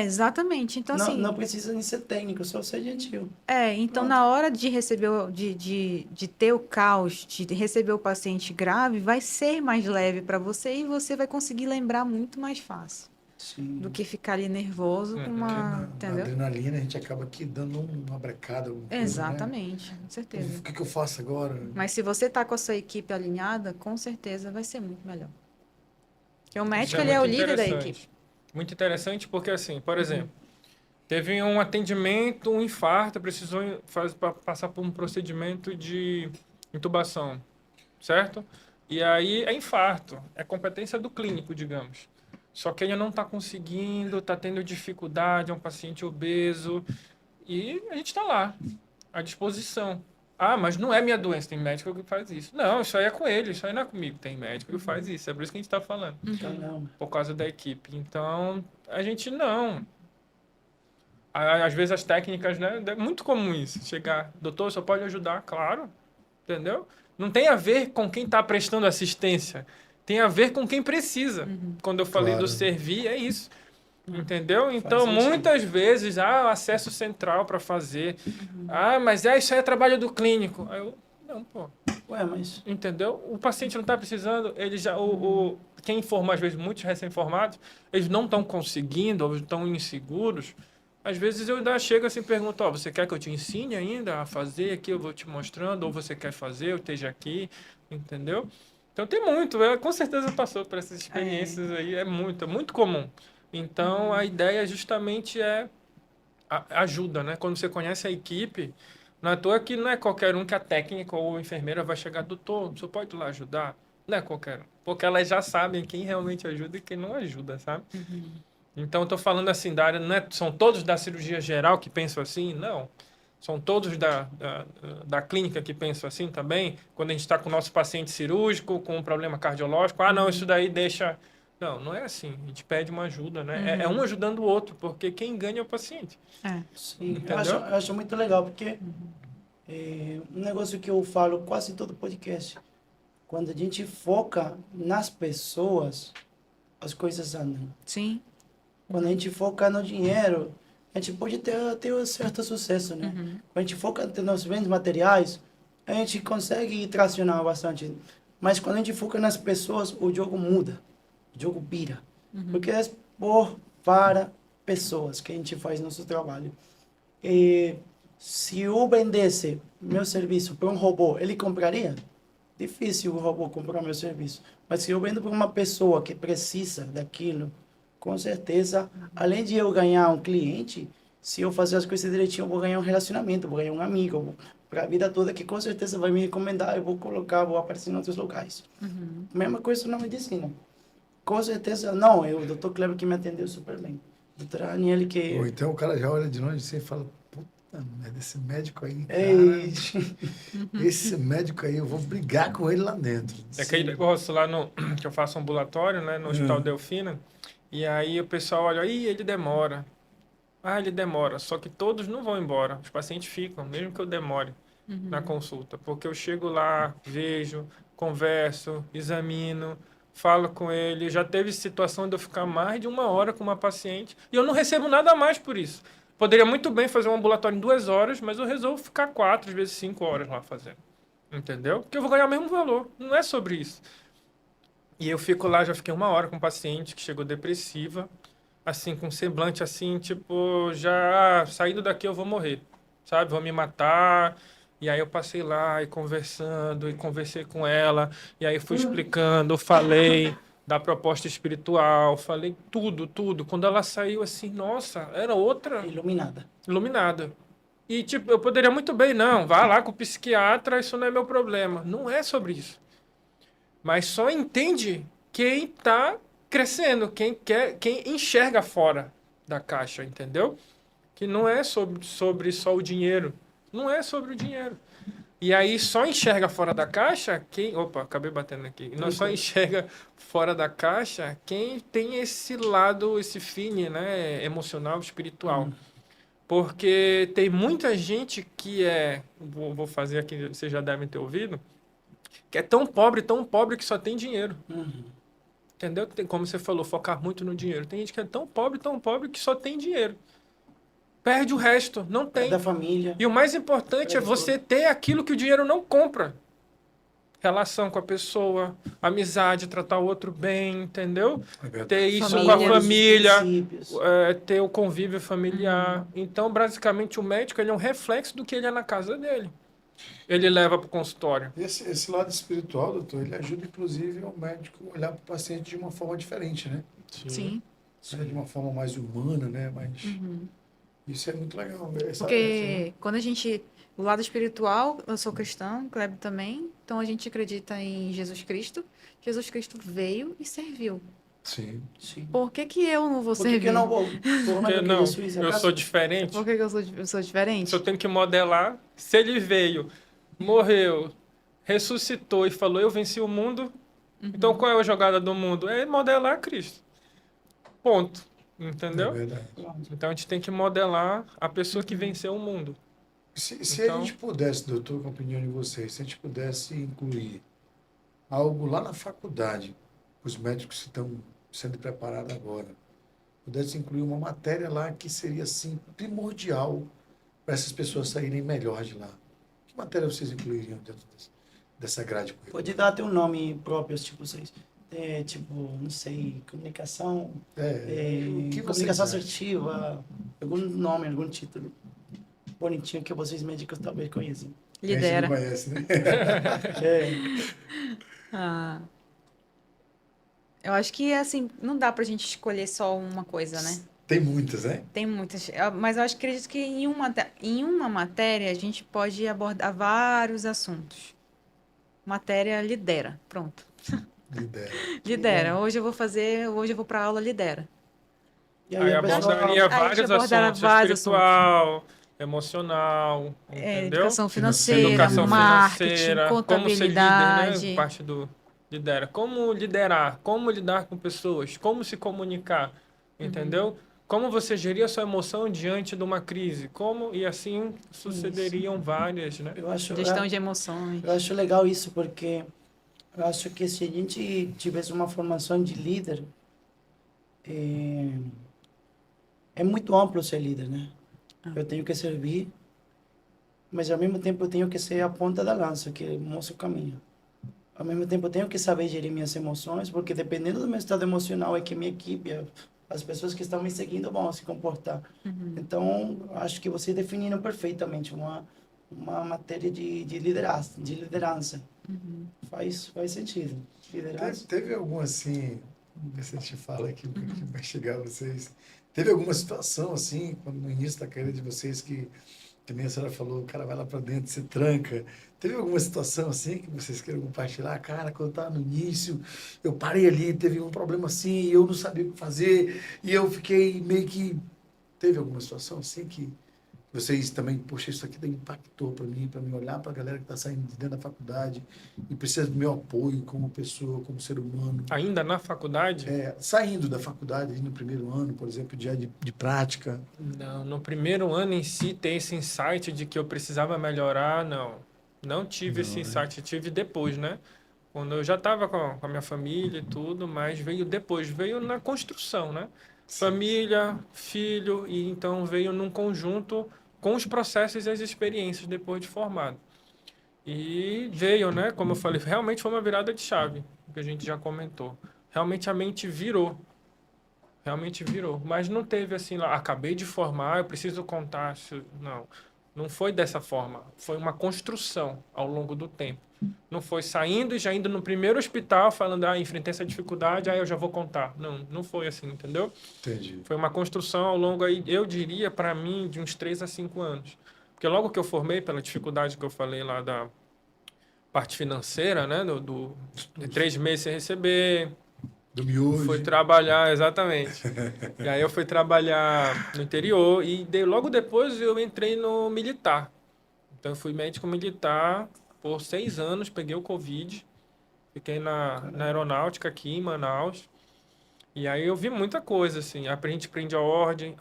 Exatamente. Então, Não, assim, não precisa nem ser técnico, só ser gentil. então Pronto. na hora de receber, de ter o caos, de receber o paciente grave, vai ser mais leve para você e você vai conseguir lembrar muito mais fácil Sim. do que ficar ali nervoso com Porque uma, na entendeu? adrenalina a gente acaba aqui dando uma brecada. alguma coisa, né? Exatamente, com certeza. O que eu faço agora? Mas se você tá com a sua equipe alinhada, com certeza vai ser muito melhor. Porque o médico, ele é o muito líder da interessante. equipe. Muito interessante porque, assim, por exemplo, teve um atendimento, um infarto, precisou passar por um procedimento de intubação, certo? E aí é infarto, é competência do clínico, digamos. Só que ele não está conseguindo, está tendo dificuldade, é um paciente obeso, e a gente está lá, à disposição. Ah, mas não é minha doença, tem médico que faz isso. Não, isso aí é com ele, isso aí não é comigo, tem médico que faz isso. É por isso que a gente está falando, Caramba. por causa da equipe. Então, a gente não. Às vezes as técnicas, né? É muito comum isso. Chegar, doutor, só pode ajudar? Claro, entendeu? Não tem a ver com quem está prestando assistência. Tem a ver com quem precisa. Quando eu falei Claro. do servir, é isso. Entendeu? Então, sentido. muitas vezes, acesso central para fazer. Mas isso aí é trabalho do clínico. Aí eu, não, pô. Ué, mas... Entendeu? O paciente não está precisando, ele já, quem informa, às vezes, muitos recém-formados, eles não estão conseguindo, ou estão inseguros. Às vezes eu ainda chego assim e pergunto, você quer que eu te ensine ainda a fazer aqui, eu vou te mostrando, ou você quer fazer, eu esteja aqui, entendeu? Então tem muito, com certeza passou por essas experiências aí, é muito comum. Então a ideia justamente é ajuda, né? Quando você conhece a equipe, não é à toa que não é qualquer um que a técnica ou a enfermeira vai chegar, doutor, você pode ir lá ajudar? Não é qualquer um, porque elas já sabem quem realmente ajuda e quem não ajuda, sabe? Então, estou falando assim da área, não é, são todos da cirurgia geral que pensam assim? Não. São todos da clínica que pensam assim também? Quando a gente está com o nosso paciente cirúrgico, com um problema cardiológico, não, isso daí deixa... Não, não é assim. A gente pede uma ajuda, né? É um ajudando o outro, porque quem ganha é o paciente. Sim, Entendeu? eu acho muito legal, porque um negócio que eu falo quase em todo podcast, quando a gente foca nas pessoas, as coisas andam. Sim. Quando a gente foca no dinheiro, a gente pode ter um certo sucesso, né? Quando a gente foca nos bens materiais, a gente consegue tracionar bastante. Mas quando a gente foca nas pessoas, o jogo muda. O jogo vira. Porque é para, pessoas que a gente faz nosso trabalho. E se eu vendesse meu serviço para um robô, ele compraria? Difícil o robô comprar meu serviço. Mas se eu vendo para uma pessoa que precisa daquilo, com certeza, além de eu ganhar um cliente, se eu fazer as coisas direitinho, eu vou ganhar um relacionamento, vou ganhar um amigo, para a vida toda, que com certeza vai me recomendar, eu vou colocar, vou aparecer em outros locais. Mesma coisa na medicina. Com certeza, não, o doutor Kleber que me atendeu super bem. Doutora Aniele que... Ou então o cara já olha de longe assim e fala, puta merda, esse médico aí, cara, Ei, esse médico aí, eu vou brigar com ele lá dentro. É aquele negócio lá no, que eu faço ambulatório, né, no Hospital Delfina, e aí o pessoal olha, ih, ele demora. Ah, ele demora. Só que todos não vão embora. Os pacientes ficam, mesmo que eu demore na consulta. Porque eu chego lá, vejo, converso, examino, falo com ele. Já teve situação de eu ficar mais de 1 hora com uma paciente e eu não recebo nada mais por isso. Poderia muito bem fazer um ambulatório em 2 horas, mas eu resolvo ficar 4, às vezes 5 horas lá fazendo. Entendeu? Porque eu vou ganhar o mesmo valor. Não é sobre isso. E eu fico lá, já fiquei 1 hora com um paciente que chegou depressiva, assim, com um semblante assim, tipo, já saindo daqui eu vou morrer, sabe? Vou me matar. E aí eu passei lá e conversando, e conversei com ela, e aí fui explicando, falei da proposta espiritual, falei tudo, tudo. Quando ela saiu assim, nossa, era outra iluminada. iluminada. E tipo, eu poderia muito bem, não, vá lá com o psiquiatra, isso não é meu problema. Não é sobre isso. Mas só entende quem está crescendo, quem quer, quem enxerga fora da caixa, entendeu? Que não é sobre só o dinheiro. Não é sobre o dinheiro. E aí só enxerga fora da caixa quem... Opa, acabei batendo aqui. Não só enxerga fora da caixa quem tem esse lado, esse feeling, né, emocional, espiritual. Porque tem muita gente que é... Vou fazer aqui, vocês já devem ter ouvido, que é tão pobre que só tem dinheiro. Entendeu? Tem, como você falou, focar muito no dinheiro. Tem gente que é tão pobre que só tem dinheiro. Perde o resto, não tem. Da família. E o mais importante é você ter aquilo que o dinheiro não compra. Relação com a pessoa, amizade, tratar o outro bem, entendeu? É verdade. Ter isso Família. com a família, Princípios. ter o convívio familiar. Então, basicamente, o médico ele é um reflexo do que ele é na casa dele. Ele leva para o consultório. Esse lado espiritual, doutor, ele ajuda, inclusive, o médico a olhar para o paciente de uma forma diferente, né? Sim. De uma forma mais humana, né? Mais... Isso é muito legal. Porque quando a gente... O lado espiritual, eu sou cristã, o Kleber também. Então a gente acredita em Jesus Cristo. Jesus Cristo veio e serviu. Sim. Sim. Por que que eu não vou Por que servir? que eu não vou? Porque não, eu sou diferente. Por que que eu sou diferente? Se eu tenho que modelar, se ele veio, morreu, ressuscitou e falou, eu venci o mundo, então qual é a jogada do mundo? É modelar Cristo. Ponto. É Entendeu? verdade. Então a gente tem que modelar a pessoa que venceu o mundo. Se Então- a gente pudesse, doutor, com a opinião de vocês, se a gente pudesse incluir algo lá na faculdade, os médicos que estão sendo preparados agora, pudesse incluir uma matéria lá que seria, assim, primordial para essas pessoas saírem melhor de lá. Que matéria vocês incluiriam dentro dessa grade curricular? Pode dar até um nome próprio, tipo, vocês. Tipo, não sei, comunicação, O que vocês comunicação acham? assertiva, algum nome, algum título bonitinho que vocês médicos talvez conhecem. A gente Lidera. não conhece, né? Ah, eu acho que, assim, não dá pra gente escolher só uma coisa, né? Tem muitas, né? Tem muitas. Mas eu acredito que em uma matéria a gente pode abordar vários assuntos. Matéria lidera. Pronto. Lidera. Lidera. Hoje eu vou pra aula lidera. E Aí a pessoa- abordaria Aí vários abordaria assuntos, vários espiritual, emocional, entendeu? Educação financeira, Educação marketing, financeira, como ser líder, contabilidade. né? Parte do lidera. Como liderar, como lidar com pessoas, como se comunicar, entendeu? Como você gerir a sua emoção diante de uma crise, como e assim sucederiam várias, né? eu acho, Gestão de emoções. eu acho legal isso, porque eu acho que se a gente tivesse uma formação de líder, é muito amplo ser líder, né? Eu tenho que servir, mas ao mesmo tempo eu tenho que ser a ponta da lança, que mostra o caminho. Ao mesmo tempo eu tenho que saber gerir minhas emoções, porque dependendo do meu estado emocional é que minha equipe, as pessoas que estão me seguindo vão se comportar. Então, acho que você definiram perfeitamente uma matéria de liderança. Faz sentido. Liderança. Teve algum assim, vamos ver se a gente fala aqui o que vai chegar a vocês. Teve alguma situação assim, quando no início da carreira de vocês que nem a senhora falou, o cara vai lá para dentro, se tranca. Teve alguma situação assim que vocês queiram compartilhar? Cara, quando eu estava no início, eu parei ali, teve um problema assim, e eu não sabia o que fazer, e eu fiquei meio que... Teve alguma situação assim que vocês também, poxa, isso aqui impactou para mim olhar para a galera que está saindo de dentro da faculdade e precisa do meu apoio como pessoa, como ser humano. Ainda na faculdade? Saindo da faculdade, no primeiro ano, por exemplo, de prática. Não, no primeiro ano em si, ter esse insight de que eu precisava melhorar, não. Não tive esse insight, tive depois, né? Quando eu já estava com a minha família e tudo, mas veio depois, veio na construção, né? Família, filho, e então veio num conjunto com os processos e as experiências depois de formado. E veio, né? Como eu falei, realmente foi uma virada de chave, que a gente já comentou. Realmente a mente virou. Realmente virou. Mas não teve assim, lá, acabei de formar, eu preciso contar. Não. Não foi dessa forma. Foi uma construção ao longo do tempo. Não foi saindo e já indo no primeiro hospital falando, enfrentei essa dificuldade, aí eu já vou contar. Não, não foi assim, entendeu? Entendi. Foi uma construção ao longo aí, eu diria, para mim, de uns 3 a 5 anos. Porque logo que eu formei, pela dificuldade que eu falei lá da parte financeira, né? De 3 meses sem receber, Do miojo. foi trabalhar, exatamente. E aí eu fui trabalhar no interior e logo depois eu entrei no militar. Então eu fui médico militar por 6 anos, peguei o Covid, fiquei na aeronáutica aqui em Manaus. E aí eu vi muita coisa, assim, aprende a ordem,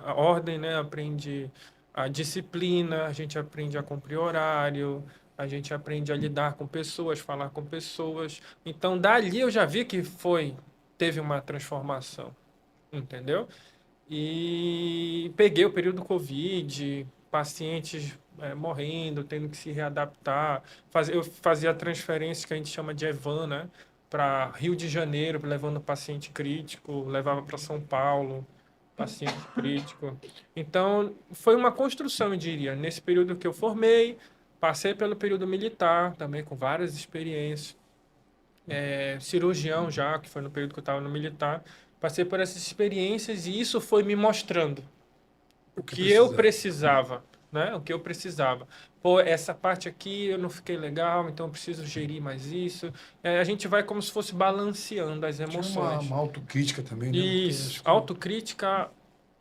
né? Aprende a disciplina, a gente aprende a cumprir horário, a gente aprende a lidar com pessoas, falar com pessoas. Então dali eu já vi que teve uma transformação, entendeu? E peguei o período do Covid, pacientes morrendo, tendo que se readaptar. Eu fazia transferências que a gente chama de EVAN, né? Para Rio de Janeiro, levando paciente crítico, levava para São Paulo, paciente crítico. Então, foi uma construção, eu diria. Nesse período que eu formei, passei pelo período militar, também com várias experiências. Cirurgião já, que foi no período que eu estava no militar. Passei por essas experiências e isso foi me mostrando o que eu precisava, né? O que eu precisava. Pô, essa parte aqui eu não fiquei legal, então eu preciso gerir mais isso. A gente vai como se fosse balanceando as emoções. Tinha uma autocrítica também, né? Isso. Autocrítica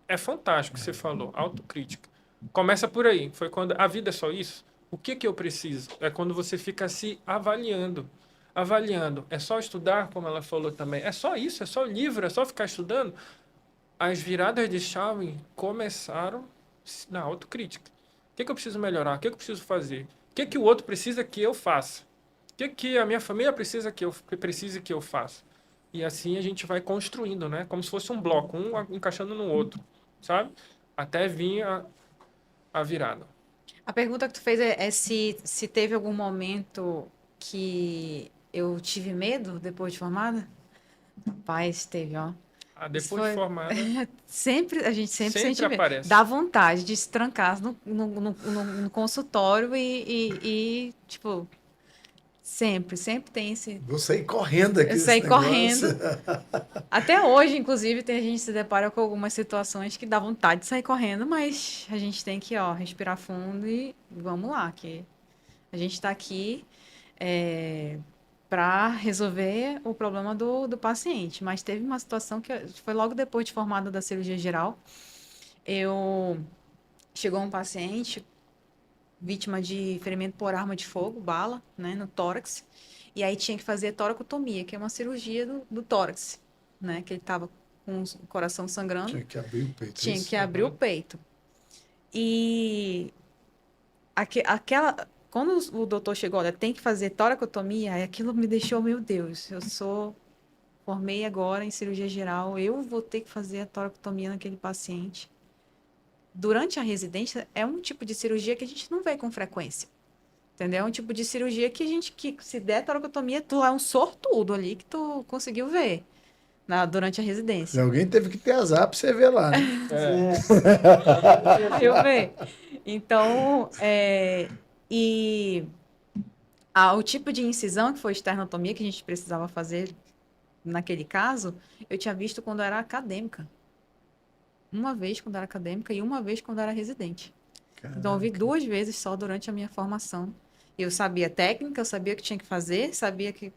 é fantástico, você falou. Autocrítica. Começa por aí. Foi quando a vida é só isso. O que eu preciso? É quando você fica se avaliando. Avaliando. É só estudar, como ela falou também. É só isso, é só livro, é só ficar estudando. As viradas de chave começaram na autocrítica. O que eu preciso melhorar? O que eu preciso fazer? O que o outro precisa que eu faça? O que a minha família precisa que eu faça? E assim a gente vai construindo, né? Como se fosse um bloco, um encaixando no outro, sabe? Até vir a virada. A pergunta que tu fez é se teve algum momento que eu tive medo depois de formada? Rapaz, teve, ó. Depois de formada. A gente sempre sente medo. aparece. Dá vontade de se trancar no consultório tipo, sempre tem esse. Vou sair correndo aqui. Eu saí correndo. Até hoje, inclusive, a gente se depara com algumas situações que dá vontade de sair correndo, mas a gente tem que, respirar fundo e vamos lá, que a gente está aqui para resolver o problema do paciente. Mas teve uma situação que foi logo depois de formada da cirurgia geral. Chegou um paciente vítima de ferimento por arma de fogo, bala, né, no tórax. E aí tinha que fazer toracotomia, que é uma cirurgia do tórax, né? Que ele estava com o coração sangrando. Tinha que abrir o peito. Tinha que abrir o peito. E quando o doutor chegou, olha, tem que fazer toracotomia, aí aquilo me deixou, meu Deus, formei agora em cirurgia geral, eu vou ter que fazer a toracotomia naquele paciente. Durante a residência, é um tipo de cirurgia que a gente não vê com frequência. Entendeu? É um tipo de cirurgia que se der toracotomia, tu é um sortudo ali que tu conseguiu ver, durante a residência. Alguém teve que ter azar para você ver lá, né? Eu ver. Então, o tipo de incisão que foi esternotomia que a gente precisava fazer naquele caso, eu tinha visto quando eu era acadêmica. Uma vez quando eu era acadêmica e uma vez quando eu era residente. Então, eu vi 2 vezes só durante a minha formação. Eu sabia técnica, eu sabia o que tinha que fazer, sabia que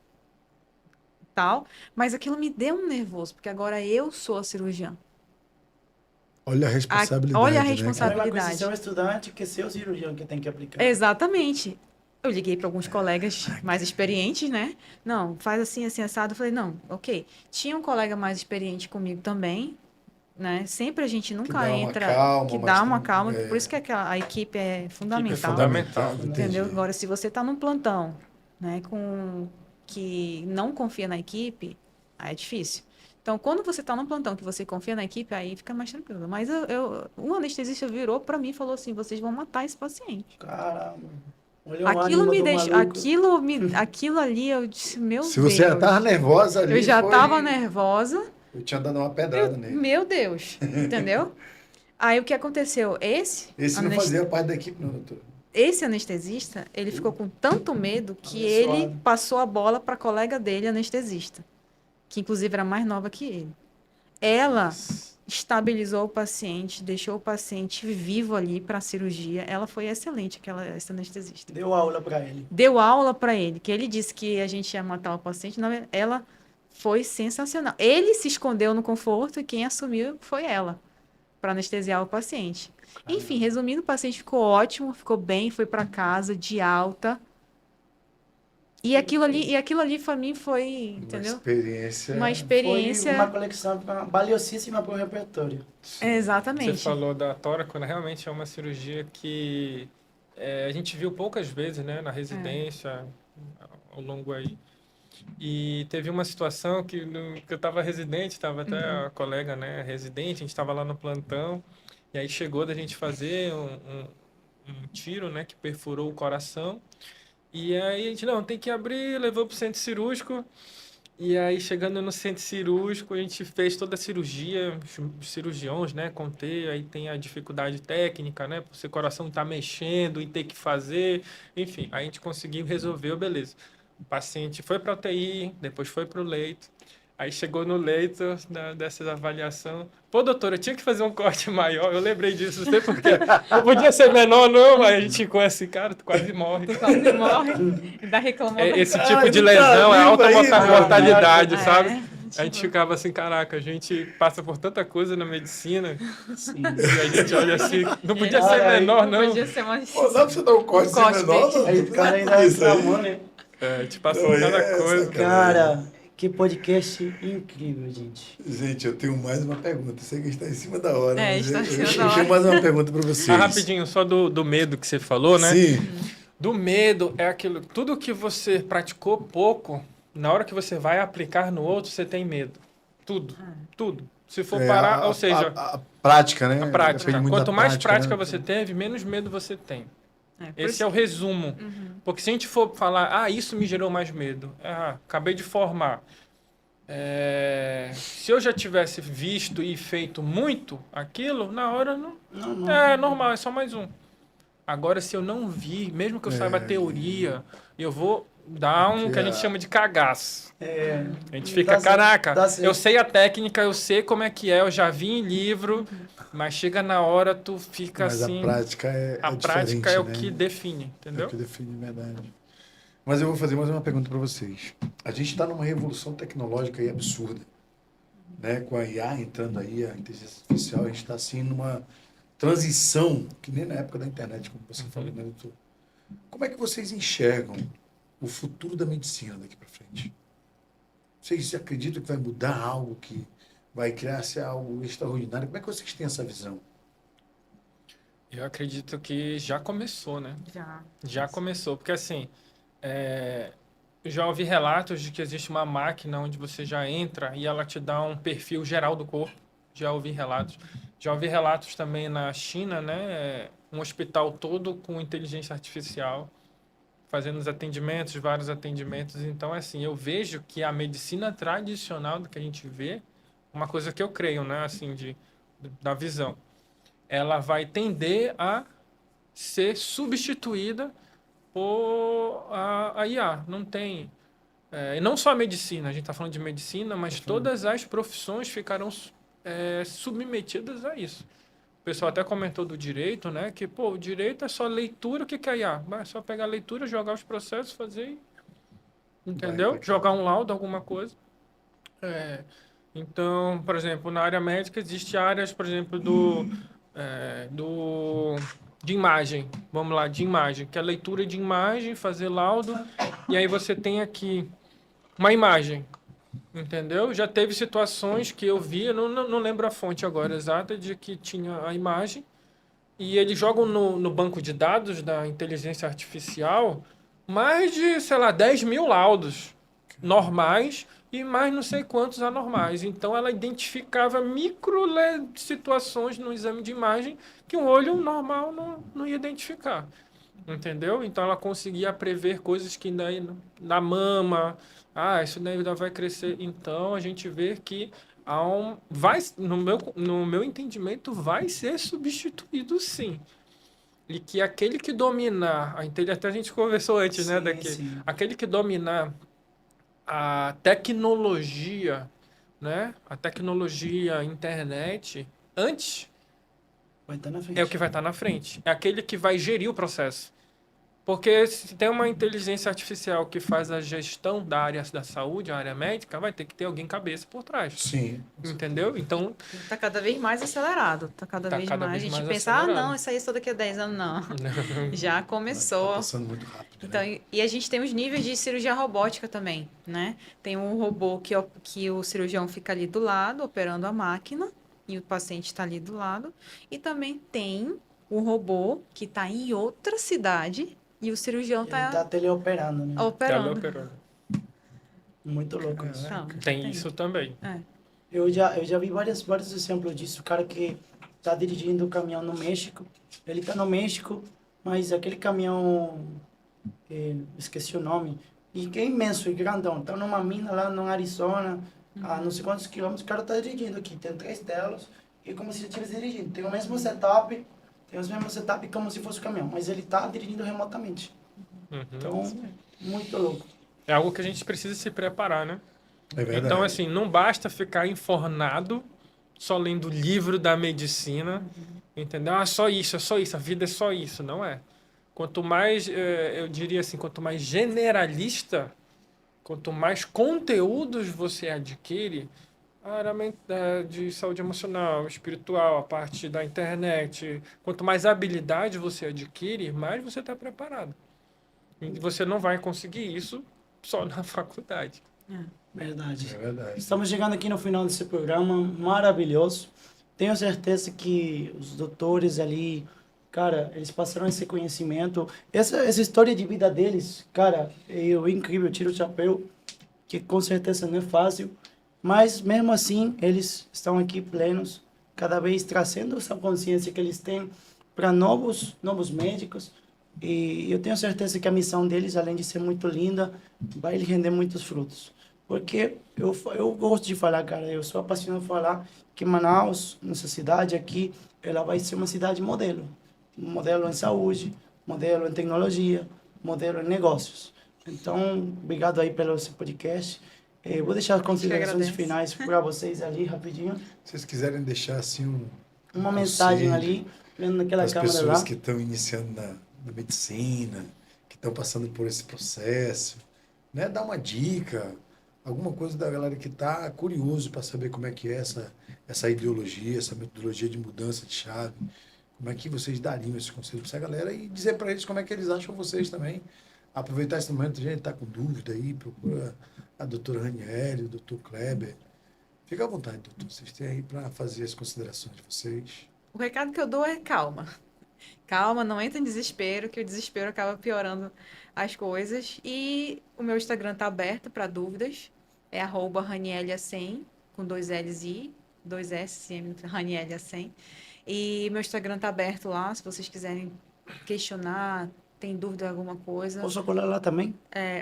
tal, mas aquilo me deu um nervoso, porque agora eu sou a cirurgiã. Olha a responsabilidade. olha a né, É a responsabilidade. mesma coisa ser um estudante que ser o cirurgião que tem que aplicar. Exatamente. Eu liguei para alguns colegas mais experientes, né? Não, faz assim, assim, assado. Eu falei, não, ok. Tinha um colega mais experiente comigo também, né? Sempre a gente nunca dá uma entra, calma, que mas dá uma tem- calma, é. por isso que a equipe é fundamental. fundamental. Entendeu? Entendi. Agora, se você está num plantão, né, que não confia na equipe, aí é difícil. Então, quando você está num plantão que você confia na equipe, aí fica mais tranquilo. Mas um anestesista virou para mim e falou assim: vocês vão matar esse paciente. Caramba. Olha o Aquilo ânimo me do deixou, maluco. aquilo ali, eu disse, meu Se Deus. você já estava nervosa ali, Eu já foi- estava nervosa. Eu tinha dado uma pedrada nele. Meu Deus, entendeu? Aí o que aconteceu? Esse não fazia parte da equipe, não, doutor. Esse anestesista, ele ficou com tanto medo que Abençoado. ele passou a bola para a colega dele, anestesista, que inclusive era mais nova que ele. Ela estabilizou o paciente, deixou o paciente vivo ali para a cirurgia. Ela foi excelente, essa anestesista. Deu aula pra ele. Deu aula para ele, que ele disse que a gente ia matar o paciente, ela foi sensacional. Ele se escondeu no conforto e quem assumiu foi ela, para anestesiar o paciente. Enfim, resumindo, o paciente ficou ótimo, ficou bem, foi para casa de alta. E aquilo ali para mim foi, entendeu? Experiência. Uma experiência. Foi uma coleção valiosíssima para o repertório. Exatamente. Você falou da tórax, né? Realmente é uma cirurgia que a gente viu poucas vezes, né? Na residência, ao longo aí. E teve uma situação que eu estava residente, estava até a colega, né? Residente, a gente estava lá no plantão. E aí chegou da gente fazer um tiro, né? Que perfurou o coração. E aí a gente, não, tem que abrir, levou para o centro cirúrgico. E aí, chegando no centro cirúrgico, a gente fez toda a cirurgia, os cirurgiões, né, contei, aí tem a dificuldade técnica, né, por seu coração tá mexendo e ter que fazer, enfim, aí a gente conseguiu, resolveu, beleza. O paciente foi para UTI, depois foi para o leito, aí chegou no leito dessa avaliação, pô, doutor, eu tinha que fazer um corte maior, eu lembrei disso, não sei por quê, não podia ser menor não, aí a gente ficou assim, cara, tu quase morre. Quase morre, ainda reclamando. Esse Cara, tipo de ele tá lesão é vivo alta aí, mortalidade, mano. sabe? É, A gente ficava assim, caraca, a gente passa por tanta coisa na medicina Sim. e a gente olha assim, não podia ser Olha aí, menor, não. Podia ser mais. Pô, dá pra você dar um corte sem corte menor? desse. Aí o cara ainda reclamou, né? A gente passa Não, por cada é coisa. sacanagem. Cara, que podcast incrível, gente. Gente, eu tenho mais uma pergunta. Sei que está em cima da hora. É, mas está em eu cima da hora. tenho mais uma pergunta para vocês. Rapidinho, só do medo que você falou, né? Sim. Do medo é aquilo, tudo que você praticou pouco, na hora que você vai aplicar no outro, você tem medo. Tudo, tudo. Se for parar, ou seja, A prática, né? a prática. Depende muito Quanto da mais prática né? você teve, menos medo você tem. Por Esse isso- é o resumo. Porque se a gente for falar, isso me gerou mais medo. Acabei de formar. Se eu já tivesse visto e feito muito aquilo, na hora não. É normal, é só mais um. Agora, se eu não vi, mesmo que eu saiba a teoria, eu vou dar um que a gente chama de cagaço. É, A gente fica, dá certo, caraca, dá certo. eu sei a técnica, eu sei como é que é, eu já vi em livro, mas chega na hora, tu fica Mas assim. a prática é A diferente, prática é o né? que define, É entendeu? o que define, verdade. Mas eu vou fazer mais uma pergunta para vocês. A gente está numa revolução tecnológica aí absurda, né? Com a IA entrando aí, a inteligência artificial, a gente está assim numa transição, que nem na época da internet, como você falou, né, doutor? Como é que vocês enxergam o futuro da medicina daqui para frente? Vocês acreditam que vai mudar algo, que vai criar-se algo extraordinário? Como é que vocês têm essa visão? Eu acredito que já começou, né? Já começou, porque assim, eu já ouvi relatos de que existe uma máquina onde você já entra e ela te dá um perfil geral do corpo. Já ouvi relatos. Já ouvi relatos também na China, né? Um hospital todo com inteligência artificial fazendo os atendimentos, vários atendimentos. Então, assim, eu vejo que a medicina tradicional do que a gente vê, uma coisa que eu creio, né, assim, da visão, ela vai tender a ser substituída por a IA. Não tem... e não só a medicina, a gente está falando de medicina, mas todas as profissões ficarão submetidas a isso. O pessoal até comentou do direito, né? Que, pô, o direito é só leitura, o que que é IA? É só pegar a leitura, jogar os processos, fazer, entendeu? Jogar um laudo, alguma coisa. Então, por exemplo, na área médica existe áreas, por exemplo, de imagem. Vamos lá, de imagem, que é leitura de imagem, fazer laudo, e aí você tem aqui uma imagem, entendeu? Já teve situações que eu vi, eu não lembro a fonte agora exata, de que tinha a imagem, e eles jogam no banco de dados da inteligência artificial mais de, sei lá, 10 mil laudos normais e mais não sei quantos anormais. Então, ela identificava situações no exame de imagem que um olho normal não ia identificar. Entendeu? Então, ela conseguia prever coisas que daí na mama, isso daí ainda vai crescer. Então, a gente vê que no meu entendimento, vai ser substituído sim. E que aquele que dominar, até a gente conversou antes, né, Sim. aquele que dominar a tecnologia, né, a internet, antes Vai estar na frente. é o que vai estar na frente. É aquele que vai gerir o processo. Porque se tem uma inteligência artificial que faz a gestão da área da saúde, a área médica, vai ter que ter alguém cabeça por trás. Sim. Entendeu? Então, Tá cada vez mais acelerado. Tá cada Tá vez cada mais. vez A gente mais pensa, acelerado. não, isso aí é só daqui a 10 anos, não. Já Tá começou. passando muito rápido, Então, né? e a gente tem os níveis de cirurgia robótica também, né? Tem um robô que o cirurgião fica ali do lado, operando a máquina, e o paciente está ali do lado. E também tem um robô que está em outra cidade e o cirurgião Ele tá está teleoperando, né? operando. Muito louco isso. Então, tem isso também. É. Eu já vi vários exemplos disso. O cara que tá dirigindo o caminhão no México, ele tá no México, mas aquele caminhão, esqueci o nome, e que é imenso e grandão. Tá numa mina lá no Arizona, a não sei quantos quilômetros, o cara tá dirigindo aqui. Tem 3 telas, e é como se ele estivesse dirigindo. Tem o mesmo setup, como se fosse o caminhão, mas ele tá dirigindo remotamente. Uhum. Então, muito louco. É algo que a gente precisa se preparar, né? É verdade. Então, assim, não basta ficar informado só lendo o livro da medicina, entendeu? Só isso, a vida é só isso. Não é. Quanto mais, eu diria assim, quanto mais generalista, quanto mais conteúdos você adquire, a área de saúde emocional, espiritual, a parte da internet, quanto mais habilidade você adquire, mais você está preparado. E você não vai conseguir isso só na faculdade. Verdade. É verdade. Estamos chegando aqui no final desse programa maravilhoso. Tenho certeza que os doutores ali, cara, eles passaram esse conhecimento. Essa história de vida deles, cara, é incrível. Eu tiro o chapéu, que com certeza não é fácil. Mas, mesmo assim, eles estão aqui plenos, cada vez trazendo essa consciência que eles têm para novos médicos. E eu tenho certeza que a missão deles, além de ser muito linda, vai lhe render muitos frutos. Porque eu gosto de falar, cara, eu sou apaixonado por falar que Manaus, nossa cidade aqui, ela vai ser uma cidade modelo. Modelo em saúde, modelo em tecnologia, modelo em negócios. Então, obrigado aí pelo seu podcast. Vou deixar as considerações finais para vocês ali, rapidinho. Se vocês quiserem deixar assim Uma mensagem conselho ali, vendo naquela para as câmera pessoas lá. que estão iniciando na medicina, que estão passando por esse processo, né? Dar uma dica, alguma coisa da galera que está curioso para saber como é que é essa ideologia, essa metodologia de mudança de chave. Como é que vocês dariam esse conselho para essa galera e dizer para eles como é que eles acham vocês também. Aproveitar esse momento, a gente está com dúvida aí, procura a doutora Ranieri, o doutor Kleber. Fica à vontade, doutor. Vocês têm aí para fazer as considerações de vocês. O recado que eu dou é calma. Calma, não entra em desespero, que o desespero acaba piorando as coisas. E o meu Instagram tá aberto para dúvidas. É @Ranielia100, com 2 L's e 2 S, Ranielia100. E meu Instagram tá aberto lá, se vocês quiserem questionar, tem dúvida em alguma coisa. Posso colar lá também?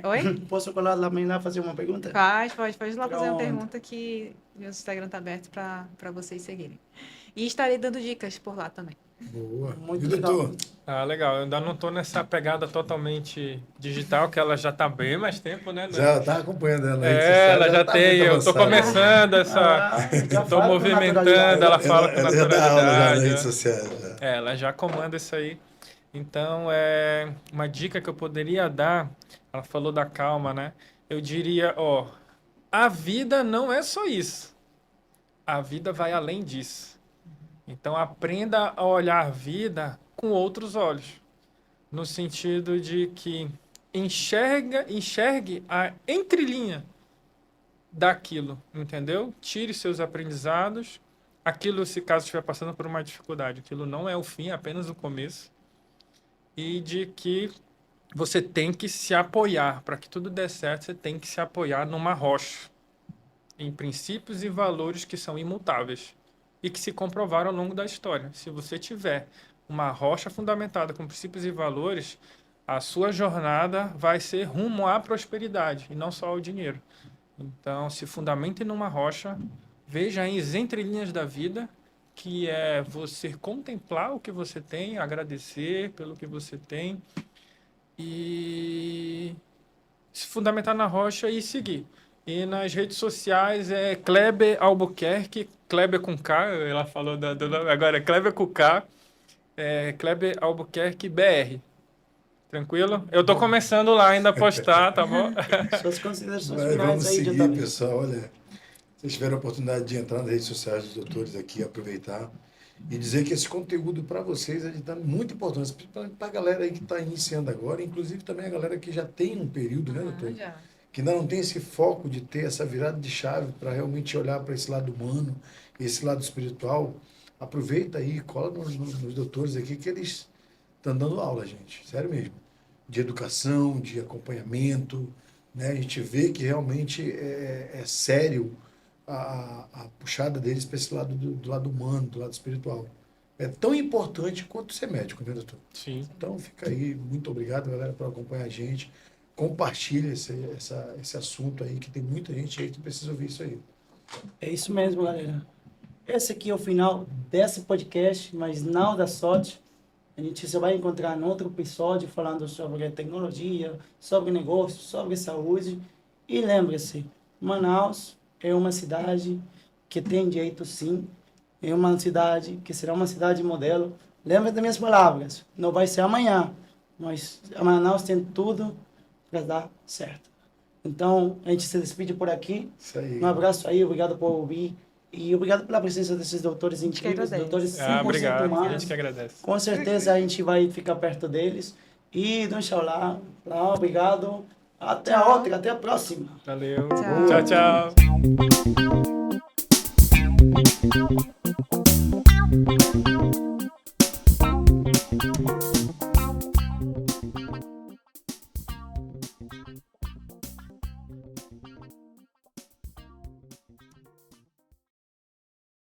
Oi? Posso colar lá também lá fazer uma pergunta? Pode ir lá fazer uma Pronto. pergunta que meu Instagram tá aberto para vocês seguirem. E estarei dando dicas por lá também. Boa. Muito E o legal. doutor? Ah, legal. Eu ainda não tô nessa pegada totalmente digital, que ela já tá bem mais tempo, né? Já tá acompanhando ela aí. Ela já tá tem. muito Eu tô avançada. começando essa. Já Tô fala com movimentando, naturalidade. ela fala com já dá aula já nas naturalidade. redes sociais. Já. Ela já comanda isso aí. Então, uma dica que eu poderia dar, ela falou da calma, né? Eu diria, ó, a vida não é só isso. A vida vai além disso. Então, aprenda a olhar a vida com outros olhos. No sentido de que enxergue a entrelinha daquilo, entendeu? Tire seus aprendizados. Aquilo, se caso estiver passando por uma dificuldade, aquilo não é o fim, é apenas o começo. E de que você tem que se apoiar. Para que tudo dê certo, você tem que se apoiar numa rocha. Em princípios e valores que são imutáveis. E que se comprovaram ao longo da história. Se você tiver uma rocha fundamentada com princípios e valores, a sua jornada vai ser rumo à prosperidade e não só ao dinheiro. Então, se fundamente numa rocha, veja as entrelinhas da vida, que é você contemplar o que você tem, agradecer pelo que você tem e se fundamentar na rocha e seguir. E nas redes sociais é Kleber Albuquerque, Kleber com K, ela falou do nome, agora é Kleber com K, Kleber Albuquerque BR. Tranquilo? Eu tô começando lá ainda a postar, tá bom? Suas considerações Mas finais vamos aí, seguir, JB. pessoal. Olha, vocês tiveram a oportunidade de entrar nas redes sociais dos doutores aqui, aproveitar e dizer que esse conteúdo para vocês é de muito importância, principalmente para a galera aí que está iniciando agora, inclusive também a galera que já tem um período, né, doutor? Já. Que ainda não tem esse foco de ter essa virada de chave para realmente olhar para esse lado humano, esse lado espiritual. Aproveita aí, cola nos doutores aqui que eles estão dando aula, gente, sério mesmo, de educação, de acompanhamento, né? A gente vê que realmente é sério a puxada deles para esse lado do lado humano, do lado espiritual. É tão importante quanto ser médico, né, doutor? Sim. Então fica aí, muito obrigado, galera, por acompanhar a gente. Compartilha esse assunto aí, que tem muita gente aí que precisa ouvir isso aí. É isso mesmo, galera. Esse aqui é o final desse podcast, mas não da sorte. A gente se vai encontrar em outro episódio falando sobre tecnologia, sobre negócios, sobre saúde. E lembre-se, Manaus é uma cidade que tem jeito sim, é uma cidade que será uma cidade modelo. Lembre das minhas palavras, não vai ser amanhã, mas Manaus tem tudo para dar certo. Então, a gente se despede por aqui. Isso aí. Um abraço aí, obrigado por ouvir. E obrigado pela presença desses doutores incríveis, agradece. doutores 100% Obrigado. A humanos. gente que agradece. Com certeza a gente vai ficar perto deles. E do Inshallah, obrigado. Até a Tchau. outra, até a próxima. Valeu. Tchau. Tchau, tchau.